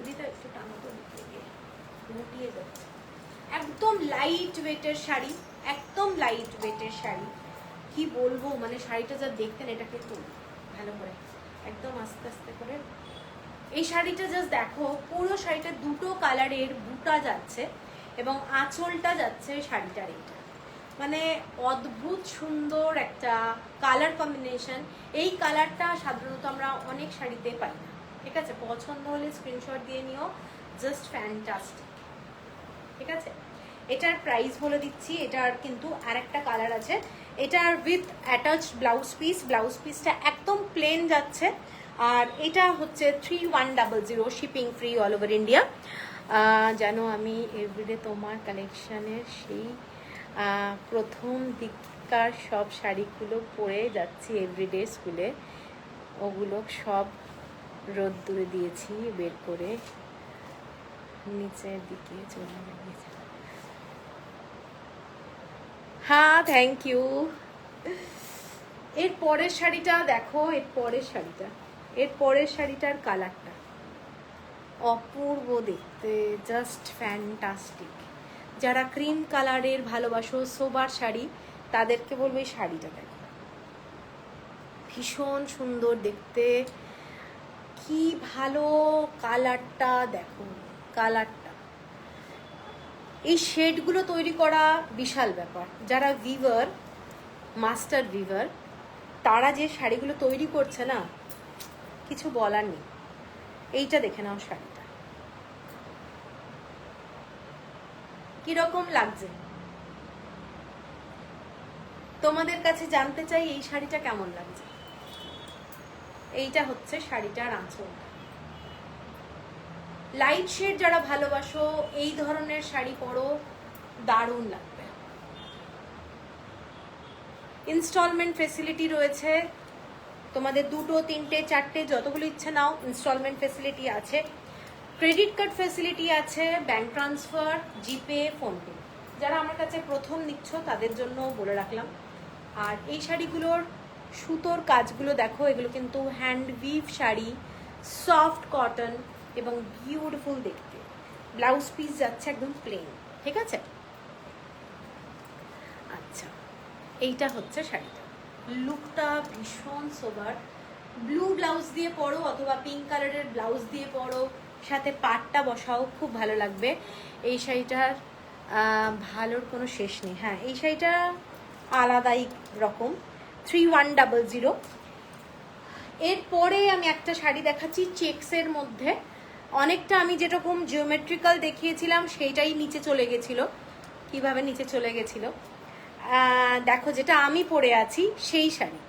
Speaker 1: দিতে একটু টানো তো লুটিয়ে যাচ্ছে। একদম লাইট ওয়েটের শাড়ি, একদম লাইট ওয়েটের শাড়ি। কি বলবো, মানে শাড়িটা যা দেখতেন, এটাকে একটু ভালো করে একদম আস্তে আস্তে করে এই শাড়িটা জাস্ট দেখো, পুরো শাড়িটা দুটো কালারের বুটা যাচ্ছে এবং আঁচলটা যাচ্ছে শাড়িটার। এইটা মানে অদ্ভুত সুন্দর একটা কালার কম্বিনেশন। এই কালারটা সাধারণত আমরা অনেক শাড়িতে পাই না, ঠিক আছে? পছন্দ হলে স্ক্রিনশট দিয়ে নিও, জাস্ট ফ্যান্টাস্টিক, ঠিক আছে? এটার প্রাইস বলে দিচ্ছি। এটার কিন্তু আর একটা কালার আছে, এটার with attached blouse piece. Blouse পিসটা একদম প্লেন যাচ্ছে, আর এটা হচ্ছে 3100, shipping free all over India. যেন আমি এভরিডে তোমার কালেকশানের সেই প্রথম দিককার সব শাড়িগুলো পরে যাচ্ছি এভরিডে স্কুলে, ওগুলো সব রোদ্দুরে দিয়েছি বের করে, নিচের দিকে চলে গিয়েছে। হ্যাঁ, থ্যাংক ইউ। এর পরের শাড়িটা দেখো, এর পরের শাড়িটার কালারটা অপূর্ব দেখতে, জাস্ট ফ্যান্টাস্টিক। যারা ক্রিম কালারের ভালোবাসো, সোবার শাড়ি, তাদেরকে বলবো এই শাড়িটা দেখো, ভীষণ সুন্দর দেখতে। কি ভালো কালারটা দেখো, কালারটা। এই শেডগুলো তৈরি করা বিশাল ব্যাপার। যারা ভিভার, মাস্টার ভিভার, তারা যে শাড়িগুলো তৈরি করছে না, কিছু বলার নেই। এইটা দেখে নাও শাড়িটা কিরকম লাগছে তোমাদের কাছে, জানতে চাই এই শাড়িটা কেমন লাগছে। এইটা হচ্ছে শাড়িটার আঁচল। লাইট শেড যারা ভালোবাসো, এই ধরনের শাড়ি পরো, দারুণ লাগবে। ইনস্টলমেন্ট ফেসিলিটি রয়েছে তোমাদের, 2, 3, 4 যতগুলো ইচ্ছে নাও, ইনস্টলমেন্ট ফেসিলিটি আছে। ক্রেডিট কার্ড ফেসিলিটি আছে, ব্যাংক ট্রান্সফার, জিপে, ফোনপে। যারা আমার কাছে প্রথম নিচ্ছ তাদের জন্য বলে রাখলাম। আর এই শাড়িগুলোর সুতোর কাজগুলো দেখো, এগুলো কিন্তু hand we've sari, soft cotton এবং বিউটিফুল দেখতে। ব্লাউজ পিস যাচ্ছে একদম প্লেন, ঠিক আছে? আচ্ছা, এইটা হচ্ছে শাড়িটা। লুকটা ভীষণ সোবার। ব্লু ব্লাউজ দিয়ে পরো অথবা পিঙ্ক কালারের ব্লাউজ দিয়ে পরো, সাথে পাটটা বসাও, খুব ভালো লাগবে। এই শাড়িটার ভালোর কোনো শেষ নেই। হ্যাঁ, এই শাড়িটা আলাদাই রকম, 3100। এরপরে আমি একটা শাড়ি দেখাচ্ছি চেক্সের মধ্যে। অনেকটা আমি যেরকম জিওমেট্রিক্যাল দেখিয়েছিলাম সেইটাই নিচে চলে গেছিলো। কিভাবে নিচে চলে গেছিলো দেখো, যেটা আমি পরে আছি সেই শাড়ি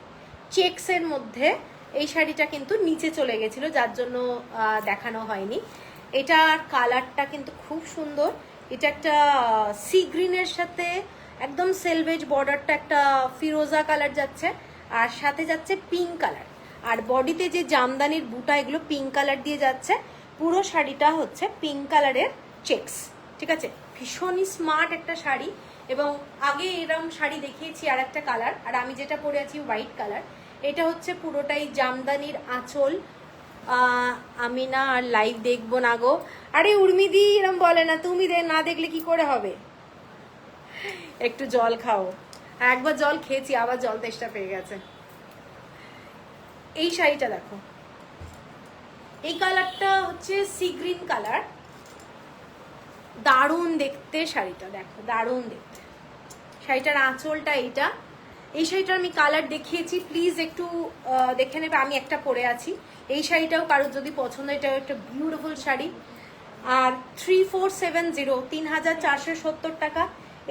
Speaker 1: চেক্সের মধ্যে, এই শাড়িটা কিন্তু নিচে চলে গেছিলো, যার জন্য দেখানো হয়নি। এটার কালারটা কিন্তু খুব সুন্দর। এটা একটা সি গ্রিনের সাথে একদম সেলভেজ বর্ডারটা একটা ফিরোজা কালার যাচ্ছে, আর সাথে যাচ্ছে পিঙ্ক কালার, আর বডিতে যে জামদানির বুটা এগুলো পিঙ্ক কালার দিয়ে যাচ্ছে। পুরো শাড়িটা হচ্ছে পিঙ্ক কালারের চেক্স, ঠিক আছে? ভীষণই স্মার্ট একটা শাড়ি। এবং আগে এরম শাড়ি দেখিয়েছি আর একটা কালার, আর আমি যেটা পরে আছি হোয়াইট কালার। এটা হচ্ছে পুরোটাই জামদানির আঁচল। আমি না আর লাইভ দেখবো না গো। আরে উর্মিদি এরম বলে না, তুমি না দেখলে কি করে হবে? একটু জল খাও। একবার জল খেয়েছি, আবার জল তেষ্টা পেয়ে গেছে। এই শাড়িটা দেখো, এই কালারটা হচ্ছে সি গ্রিন কালার, দারুণ দেখতে শাড়িটা দেখো, দারুণ দেখতে। শাড়িটার আঁচলটা এইটা। এই শাড়িটার আমি কালার দেখিয়েছি, প্লিজ একটু দেখে নেবে। আমি একটা পরে আছি। এই শাড়িটাও কারোর যদি পছন্দ, এটাও একটা বিউটিফুল শাড়ি। আর 3470, 3470 টাকা।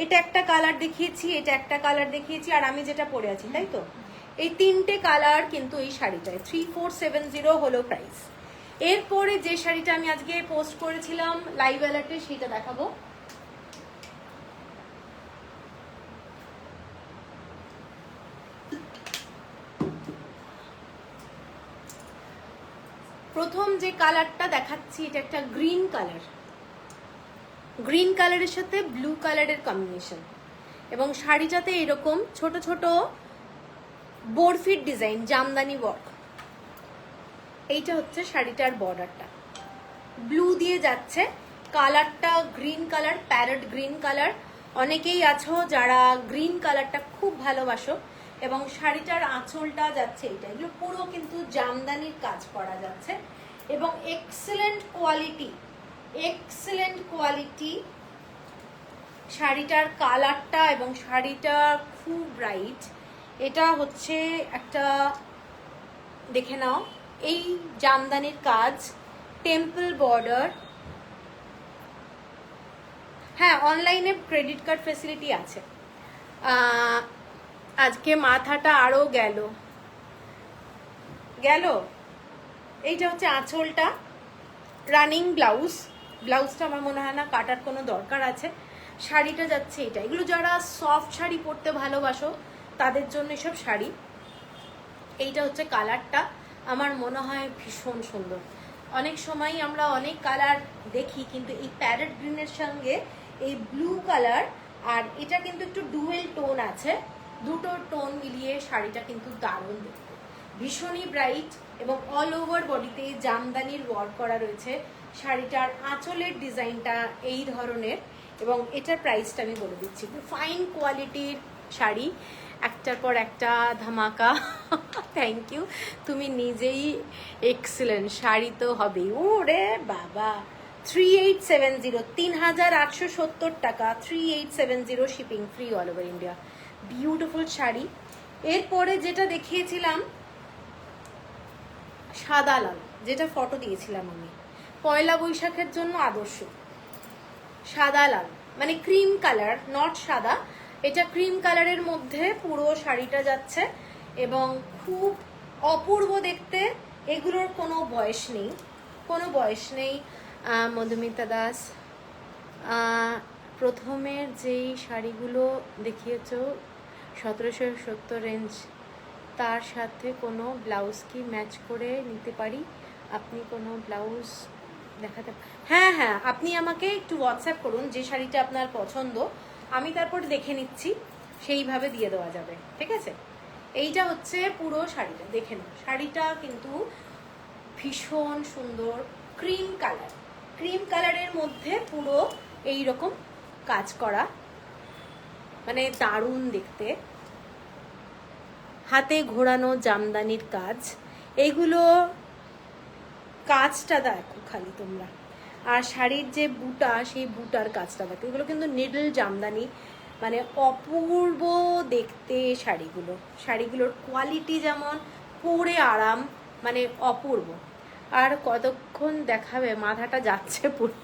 Speaker 1: এটা একটা কালার দেখিয়েছি, এটা একটা কালার দেখিয়েছি, আর আমি যেটা পরে আছি, তাই তো? এই তিনটে কালার কিন্তু এই শাড়িটায় 3470 হলো প্রাইস। এরপরে যে শাড়িটা আমি আজকে পোস্ট করেছিলাম লাইভ অ্যালার্টে, সেটা দেখাবো। প্রথম যে কালারটা দেখাচ্ছি, এটা একটা গ্রিন কালার। গ্রিন কালারের সাথে ব্লু কালারের কম্বিনেশন, এবং শাড়িটাতে এরকম ছোট ছোট বরফির ডিজাইন, জামদানি ওয়ার্ক। এইটা হচ্ছে শাড়িটার বর্ডারটা, ব্লু দিয়ে যাচ্ছে, কালারটা green colour, parrot green colour. অনেকেই আছো যারা গ্রিন কালারটা খুব ভালোবাসো। এবং শাড়িটার আঁচলটা যাচ্ছে এইটা, এগুলো পুরো কিন্তু জামদানির কাজ করা যাচ্ছে এবং এক্সেলেন্ট কোয়ালিটি। শাড়িটার কালারটা এবং শাড়িটা খুব ব্রাইট। এটা হচ্ছে একটা, দেখে নাও, এই জামদানির কাজ, টেম্পল বর্ডার। হ্যাঁ, অনলাইনে ক্রেডিট কার্ড ফেসিলিটি আছে। আজকে মাথাটা আরো গেল। এইটা হচ্ছে আঁচলটা, রানিং ব্লাউজটা আমার মনে হয় না কাটার কোনো দরকার আছে। শাড়িটা যাচ্ছে এটা, এগুলো যারা সফট শাড়ি পরতে ভালোবাসো তাদের জন্য এসব শাড়ি। এইটা হচ্ছে কালারটা, আমার মনে হয় ভীষণ সুন্দর। অনেক সময় আমরা অনেক কালার দেখি, কিন্তু এই প্যারেট গ্রিনের সঙ্গে এই ব্লু কালার আর এটা কিন্তু একটু ডুয়েল টোন আছে, দুটো টোন মিলিয়ে শাড়িটা কিন্তু দারুণ দেখতে, ভীষণই ব্রাইট এবং অল ওভার বডিতে জামদানির ওয়ার্ক করা রয়েছে। শাড়িটার আঁচলের ডিজাইনটা এই ধরনের এবং এটার প্রাইসটা আমি বলে দিচ্ছি। ফাইন কোয়ালিটির শাড়ি, একটার পর একটা ধামাকা। থ্যাংক ইউ, তুমি নিজেই এক্সেলেন্ট। শাড়ি তো হবেই। ওরে বাবা, 3870, 3870 টাকা, 3870 shipping free all over India. Beautiful sari. এরপরে যেটা দেখিয়েছিলাম সাদা লাল, যেটা ফটো দিয়েছিলাম আমি, পয়লা বৈশাখের জন্য আদর্শ। সাদা লাল মানে ক্রিম কালার, নট সাদা, এটা ক্রিম কালারের মধ্যে পুরো শাড়িটা যাচ্ছে এবং খুব অপূর্ব দেখতে। এগুলোর কোনো বয়স নেই। মধুমিতা দাস, প্রথমের যেই শাড়িগুলো দেখিয়েছ 1770 রেঞ্জ, তার সাথে কোনো ব্লাউজ কি ম্যাচ করে নিতে পারি? আপনি কোনো ব্লাউজ দেখাতে? হ্যাঁ, আপনি আমাকে একটু হোয়াটসঅ্যাপ করুন যে শাড়িটা আপনার পছন্দ, আমি তারপর দেখে নিচ্ছি, সেইভাবে দিয়ে দেওয়া যাবে। ঠিক আছে, এইটা হচ্ছে পুরো শাড়িটা, দেখে নাও। শাড়িটা কিন্তু ভীষণ সুন্দর, ক্রিম কালারের মধ্যে পুরো এই রকম কাজ করা, মানে দারুণ দেখতে। হাতে ঘোরানো জামদানির কাজ, এইগুলো কাজটা দেখো খালি তোমরা। আর শাড়ির যে বুটা, সেই বুটার কাজটা দেখো, এগুলো কিন্তু নিডল জামদানি, মানে অপূর্ব দেখতে শাড়িগুলোর কোয়ালিটি যেমন, পরে আরাম, মানে অপূর্ব। আর কতক্ষণ দেখাবে, মাথাটা যাচ্ছে পুরো।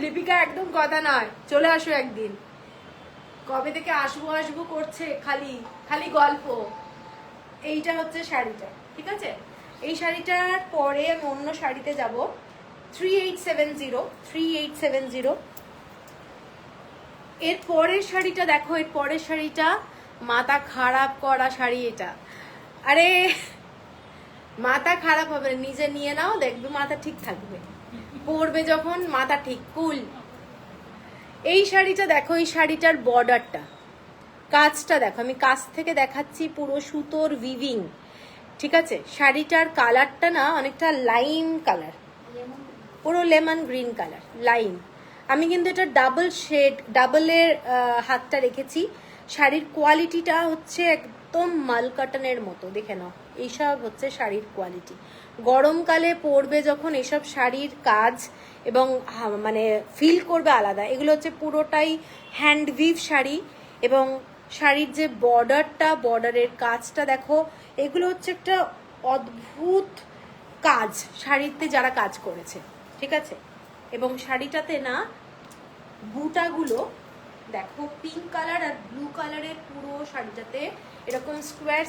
Speaker 1: লিপিকা একদম কথা নয়, চলে আসো একদিন। কবে থেকে আসবো করছে, খালি গল্প। এইটা হচ্ছে শাড়িটা, ঠিক আছে। এই শাড়িটার পরে আমি অন্য শাড়িতে যাব। 3870। এর পরের শাড়িটা দেখো, এর পরের শাড়িটা মাথা খারাপ করা শাড়ি। এটা আরে মাথা খারাপ হবে না, নিজে নিয়ে নাও, দেখবে মাথা ঠিক থাকবে, পরবে যখন মাথা ঠিক কুল। এই শাড়িটা দেখো, এই শাড়িটার বর্ডারটা, কাজটা দেখো, আমি কাছ থেকে দেখাচ্ছি, পুরো সুতোর উইভিং। ঠিক আছে, শাড়িটার কালারটা না অনেকটা লাইম কালার, পুরো লেমন গ্রিন কালার লাইন। আমি কিন্তু এটা ডাবলের হাতটা রেখেছি। শাড়ির কোয়ালিটিটা হচ্ছে একদম মাল কটনের মতো, দেখে নাও। এইসব হচ্ছে শাড়ির কোয়ালিটি, গরমকালে পরবে যখন এসব শাড়ির কাজ এবং মানে ফিল করবে আলাদা। এগুলো হচ্ছে পুরোটাই হ্যান্ড উইভ শাড়ি এবং শাড়ির যে বর্ডারের কাজটা দেখো, এগুলো হচ্ছে একটা অদ্ভুত কাজ শাড়িতে যারা কাজ করেছে। ঠিক আছে, এবং শাড়িটাতে না বুটাগুলো দেখো, পিঙ্ক কালার আর ব্লু কালারের পুরো শাড়িটাতে এরকম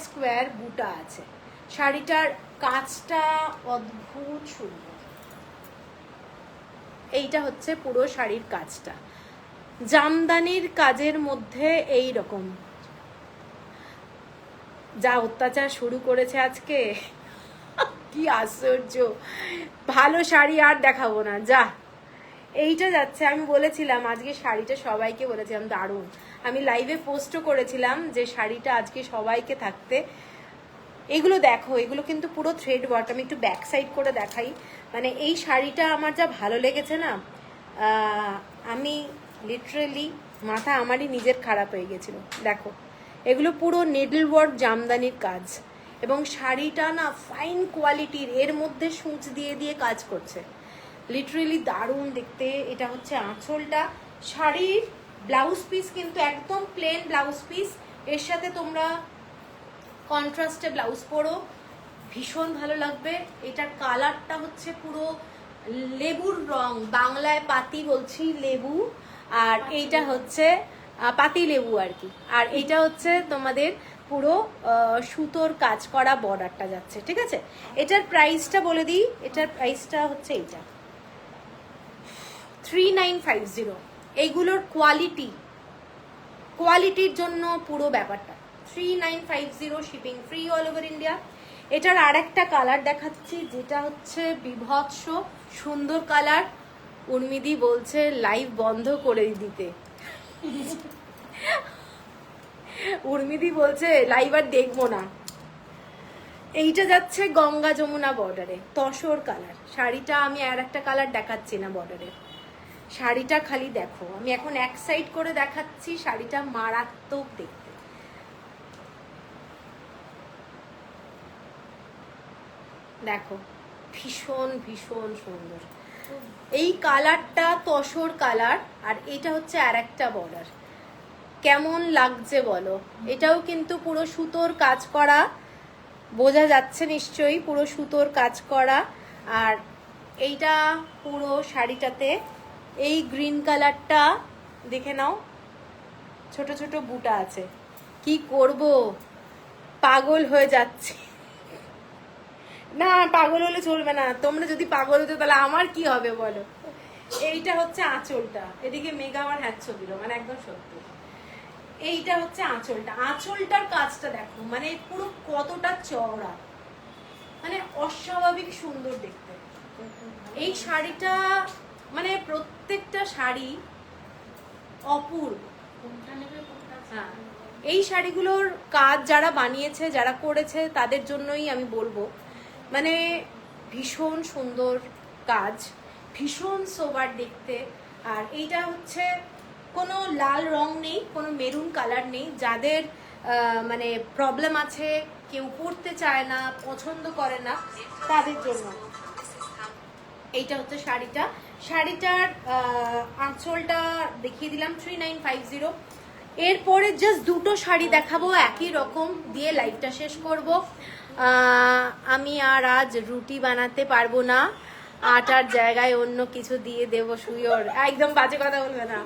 Speaker 1: স্কোয়ার বুটা আছে। শাড়িটার কাজটা অদ্ভুত সুন্দর। এইটা হচ্ছে পুরো শাড়ির কাজটা, জামদানির কাজের মধ্যে এই রকম। যা অত্যাচার শুরু করেছে আজকে, কি আশ্চর্য। ভালো শাড়ি আর দেখাবো না, যা। এইটা যাচ্ছে, আমি বলেছিলাম আজকে শাড়িটা সবাইকে বলেছিলাম দারুণ। আমি লাইভে পোস্টও করেছিলাম যে শাড়িটা আজকে সবাইকে থাকতে। এগুলো দেখো, এগুলো কিন্তু পুরো থ্রেড ওয়ার্ক। আমি একটু ব্যাক সাইড করে দেখাই। মানে এই শাড়িটা আমার যা ভালো লেগেছে না, আমি লিটারেলি মাথা আমারই নিজের খারাপ হয়ে গেছিল। দেখো এগুলো পুরো নিডল ওয়ার্ক জামদানির কাজ, এবং শাড়িটা না ফাইন কোয়ালিটির, এর মধ্যে সূচ দিয়ে দিয়ে কাজ করছে, লিটারেলি দারুণ দেখতে। এটা হচ্ছে আঁচলটা। শাড়ির ব্লাউজ পিস কিন্তু একদম প্লেন ব্লাউজ পিস, এর সাথে তোমরা কন্ট্রাস্টে ব্লাউজ পরো, ভীষণ ভালো লাগবে। এটার কালারটা হচ্ছে পুরো লেবুর রং, বাংলায় পাতি বলছি, লেবু। আর এইটা হচ্ছে পাতি লেবু আর কি। আর এইটা হচ্ছে তোমাদের পুরো সুতোর কাজ করা বর্ডারটা যাচ্ছে, ঠিক আছে। এটার প্রাইসটা বলে দিই, এটার প্রাইসটা হচ্ছে এইটা 3950। এইগুলোর কোয়ালিটির জন্য পুরো ব্যাপারটা। 3950, shipping free all over India. এটার আর একটা কালার দেখাচ্ছি, যেটা হচ্ছে বিভৎস সুন্দর কালার। উর্মিদি বলছে লাইভ বন্ধ করে দিতে। উর্মিদি বলছে লাইভ আর দেখবো না। এইটা যাচ্ছে গঙ্গা যমুনা বর্ডারে, তসর কালার শাড়িটা। আমি আর একটা কালার দেখাচ্ছি না বর্ডারে, শাড়িটা খালি দেখো। আমি এখন এক সাইড করে দেখাচ্ছি, শাড়িটা মারাত্মক দেখতে। দেখো ভীষণ ভীষণ সুন্দর। এই কালারটা তসর কালার, আর এটা হচ্ছে আর একটা বর্ডার। কেমন লাগছে বলো? এটাও কিন্তু পুরো সুতোর কাজ করা, বোঝা যাচ্ছে নিশ্চয়ই, পুরো সুতোর কাজ করা। আর এইটা পুরো শাড়িটাতে এই গ্রিন কালারটা দেখে নাও, ছোট ছোট বুটা আছে। কি করব, পাগল হয়ে যাচ্ছে। না পাগল হলে চলবে না, তোমরা যদি পাগল হতো তাহলে আমার কি হবে বলো। এইটা হচ্ছে আঁচলটা, এদিকে মেঘা আমার হ্যাচ্ছ দিল, মানে একদম সত্যি। এইটা হচ্ছে আঁচলটা, আঁচলটার কাজটা দেখো, মানে পুরো কতটা চওড়া, মানে অস্বাভাবিক সুন্দর দেখতে। এই শাড়িটা মানে প্রত্যেকটা শাড়ি অপূর্ব। হ্যাঁ, এই শাড়িগুলোর কাজ যারা বানিয়েছে, যারা করেছে, তাদের জন্যই আমি বলবো, মানে ভীষণ সুন্দর কাজ, ভীষণ সোবার দেখতে। আর এইটা হচ্ছে কোনো লাল রং নেই, কোনো মেরুন কালার নেই। যাদের মানে প্রবলেম আছে, কেউ পরতে চায় না, পছন্দ করে না, তাদের জন্য এইটা হচ্ছে শাড়িটা। শাড়িটার আঁচলটা দেখিয়ে দিলাম 3950। এরপরে জাস্ট দুটো শাড়ি দেখাবো একই রকম দিয়ে লাইভটা শেষ করব। আমি আর আজ রুটি বানাতে পারবো না, আটার জায়গায় অন্য কিছু দিয়ে দেবো সুইওর। একদম বাজে কথা বলবে না,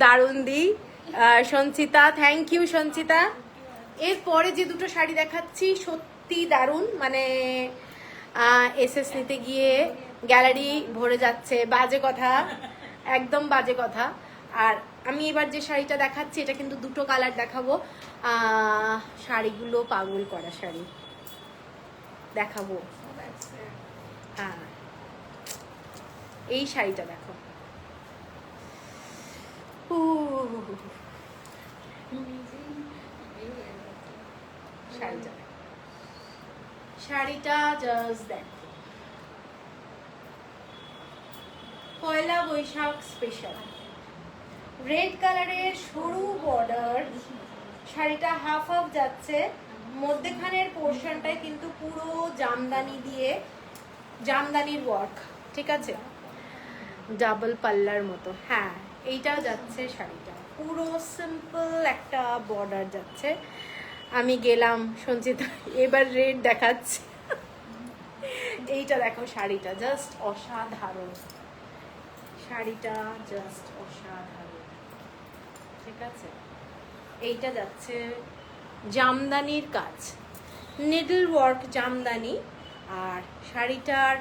Speaker 1: দারুণ দি। Sanchita, thank you Sanchita. এরপরে যে দুটো শাড়ি দেখাচ্ছি সত্যি দারুণ, মানে এসএস নিতে গিয়ে গ্যালারি ভরে যাচ্ছে, বাজে কথা, একদম বাজে কথা। আর আমি এবার যে শাড়িটা দেখাচ্ছি, এটা কিন্তু দুটো কালার দেখাবো। শাড়িগুলো পাগল করা শাড়ি দেখাবো। হ্যাঁ, এই শাড়িটা দেখো, শাড়িটা জাস্ট দেখো, পয়লা বৈশাখ স্পেশাল রেড কালারের সরু বর্ডার। শাড়িটা হাফ হাফ যাচ্ছে, মধ্যেখানের পোর্শনটায় কিন্তু পুরো জামদানি দিয়ে, জামদানির ওয়ার্ক, ঠিক আছে, ডাবল পাল্লার মতো। হ্যাঁ, এইটাও যাচ্ছে শাড়িটা, পুরো সিম্পল একটা বর্ডার যাচ্ছে। আমি গেলাম সঞ্চিতা, এবার রেড দেখাচ্ছি। এইটা দেখো, শাড়িটা জাস্ট অসাধারণ, শাড়িটা জাস্ট অসাধারণ, ঠিক আছে। এইটা যাচ্ছে জামদানির কাজ, নিডল ওয়ার্ক জামদানি। আর শাড়িটার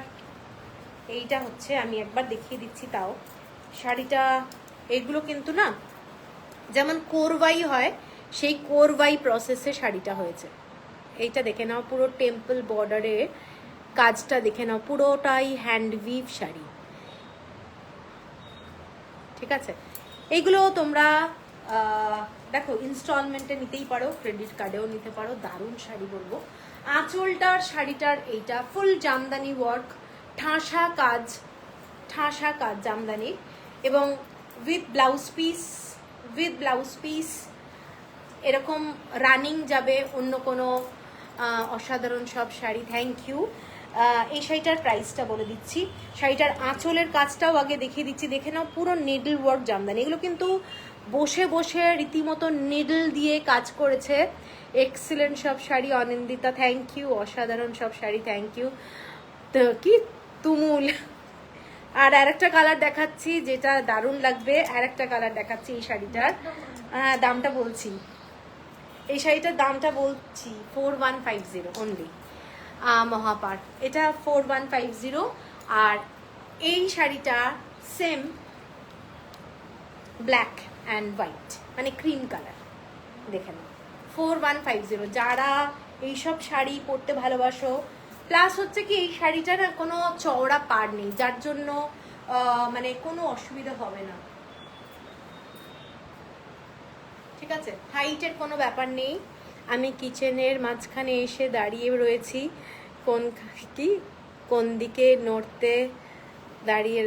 Speaker 1: এইটা হচ্ছে, আমি একবার দেখিয়ে দিচ্ছি তাও, শাড়িটা এগুলো কিন্তু না, যেমন কোরবাই হয় সেই কোরবাই প্রসেসে শাড়িটা হয়েছে। এইটা দেখে নাও, পুরো টেম্পল বর্ডারে কাজটা দেখে নাও, পুরোটাই হ্যান্ডউইভ শাড়ি, ঠিক আছে। এইগুলো তোমরা দেখো ইনস্টলমেন্টে নিতেই পারো, ক্রেডিট কার্ডেও নিতে পারো, দারুণ শাড়ি বলবো। আঁচলটার শাড়িটার এইটা ফুল জামদানি ওয়ার্ক, ঠাসা কাজ জামদানি, এবং উইথ ব্লাউজ পিস এরকম রানিং যাবে অন্য কোনো অসাধারণ সব শাড়ি। Thank you. এই শাড়িটার প্রাইসটা বলে দিচ্ছি, শাড়িটার আঁচলের কাজটাও আগে দেখিয়ে দিচ্ছি, দেখে নাও, পুরো নিডল ওয়ার্ক জামদানি। এগুলো কিন্তু বসে বসে রীতিমতো নিডল দিয়ে কাজ করেছে। এক্সিলেন্ট সব শাড়ি অনিন্দিতা, থ্যাংক ইউ। অসাধারণ সব শাড়ি, থ্যাংক ইউ। তো কি তুমুল। আর আরেকটা কালার দেখাচ্ছি যেটা দারুণ লাগবে, আরেকটা কালার দেখাচ্ছি এই শাড়িটার। দামটা বলছি, এই শাড়িটার দামটা বলছি 4150 অনলি, মহাপার, এটা 4150। আর এই শাড়িটা সেম ব্ল্যাক অ্যান্ড হোয়াইট, মানে ক্রিম কালার, দেখে নাও 4150। যারা এইসব শাড়ি পরতে ভালোবাসো, প্লাস হচ্ছে কি এই শাড়িটা না কোনো চওড়া পাড় নেই, যার জন্য মানে কোনো অসুবিধা হবে না, ঠিক আছে, হাইটের কোনো ব্যাপার নেই। আমি কিচেনের মাঝখানে এসে দাঁড়িয়ে রয়েছি, কোন দিকে নড়তে দাঁড়িয়ে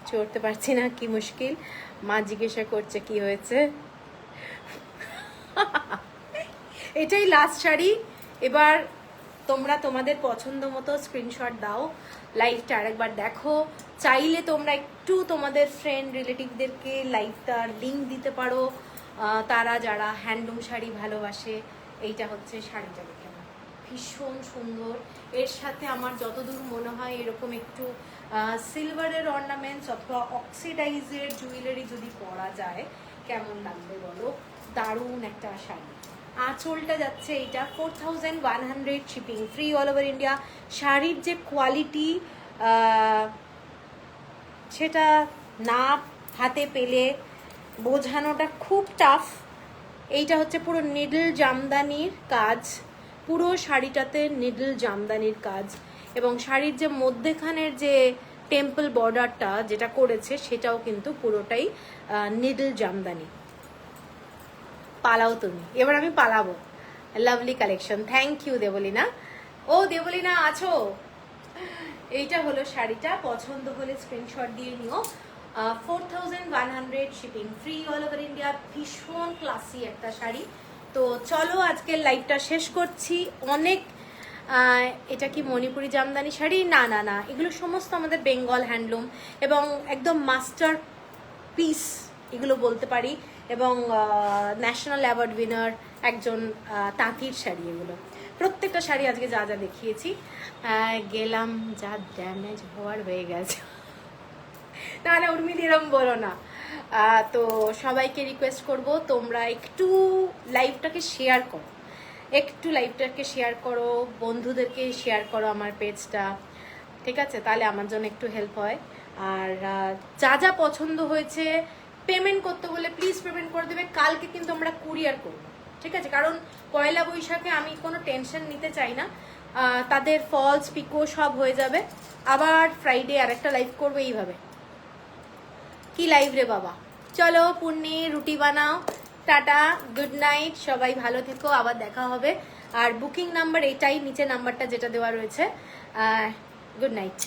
Speaker 1: চড়তে পারছি না, কি মুশকিল। মা জিজ্ঞাসা করছে কি হয়েছে। এটাই লাস্ট শাড়ি। এবার তোমরা তোমাদের পছন্দ মতো স্ক্রিনশট দাও, লাইভটা আরেকবার দেখো, চাইলে তোমরা একটু তোমাদের ফ্রেন্ড রিলেটিভদেরকে লাইভটার লিঙ্ক দিতে পারো, তারা যারা হ্যান্ডলুম শাড়ি ভালোবাসে। এইটা হচ্ছে শাড়িটা, দেখে না ভীষণ সুন্দর। এর সাথে আমার যতদূর মনে হয় এরকম একটু সিলভারের অর্নামেন্টস অথবা অক্সিডাইজের জুয়েলারি যদি পরা যায় কেমন লাগবে বলো, দারুণ একটা শাড়ি। আঁচলটা যাচ্ছে এইটা 4100, shipping free all over India. শাড়ির যে কোয়ালিটি সেটা না হাতে পেলে বোঝানোটা খুব টাফ। এইটা হচ্ছে পুরো নিডল জামদানির কাজ, পুরো শাড়িটাতে নিডল জামদানির কাজ, এবং শাড়ির যে মধ্যেখানের যে টেম্পল বর্ডারটা যেটা করেছে সেটাও কিন্তু পুরোটাই নিডল জামদানি। পালাও তুমি, এবার আমি পালাবো। Lovely collection, thank you Debolina. ও দেবলীনা আছো? এইটা হলো শাড়িটা, পছন্দ হলে স্ক্রিনশট দিয়ে নিও। 4100, shipping free all over India. ভীষণ ক্লাসি একটা শাড়ি। তো চলো আজকের লাইভটা শেষ করছি। অনেক এটা কি মণিপুরি জামদানি শাড়ি? না না না, এগুলো সমস্ত আমাদের বেঙ্গল হ্যান্ডলুম এবং একদম মাস্টার পিস এগুলো বলতে পারি, এবং ন্যাশনাল অ্যাওয়ার্ড উইনার একজন তাঁতির শাড়ি এগুলো। প্রত্যেকটা শাড়ি আজকে যা যা দেখিয়েছি, গেলাম যা ড্যামেজ হওয়ার হয়ে গেছে। না না উর্মিদি এরকম বলো না। তো সবাইকে রিকোয়েস্ট করব তোমরা একটু লাইভটাকে শেয়ার করো, বন্ধুদেরকে শেয়ার করো আমার পেজটা, ঠিক আছে? তাহলে আমার জন্য একটু হেল্প হয়। আর যা যা পছন্দ হয়েছে পেমেন্ট করতে হলে প্লিজ পেমেন্ট করে দেবে। কালকে কিন্তু আমরা কুরিয়ার করবো, ঠিক আছে? কারণ পয়লা বৈশাখে আমি কোনো টেনশন নিতে চাই না, তাদের ফলস পিকো সব হয়ে যাবে। আবার ফ্রাইডে আরেকটা লাইভ করবো এইভাবে। কি লাইভ রে বাবা। চলো পূর্ণি, রুটি বানাও, টাটা, গুড নাইট, সবাই ভালো থেকো, আবার দেখা হবে। আর বুকিং নাম্বার এটাই, নিচে নাম্বারটা যেটা দেওয়া রয়েছে। Good night.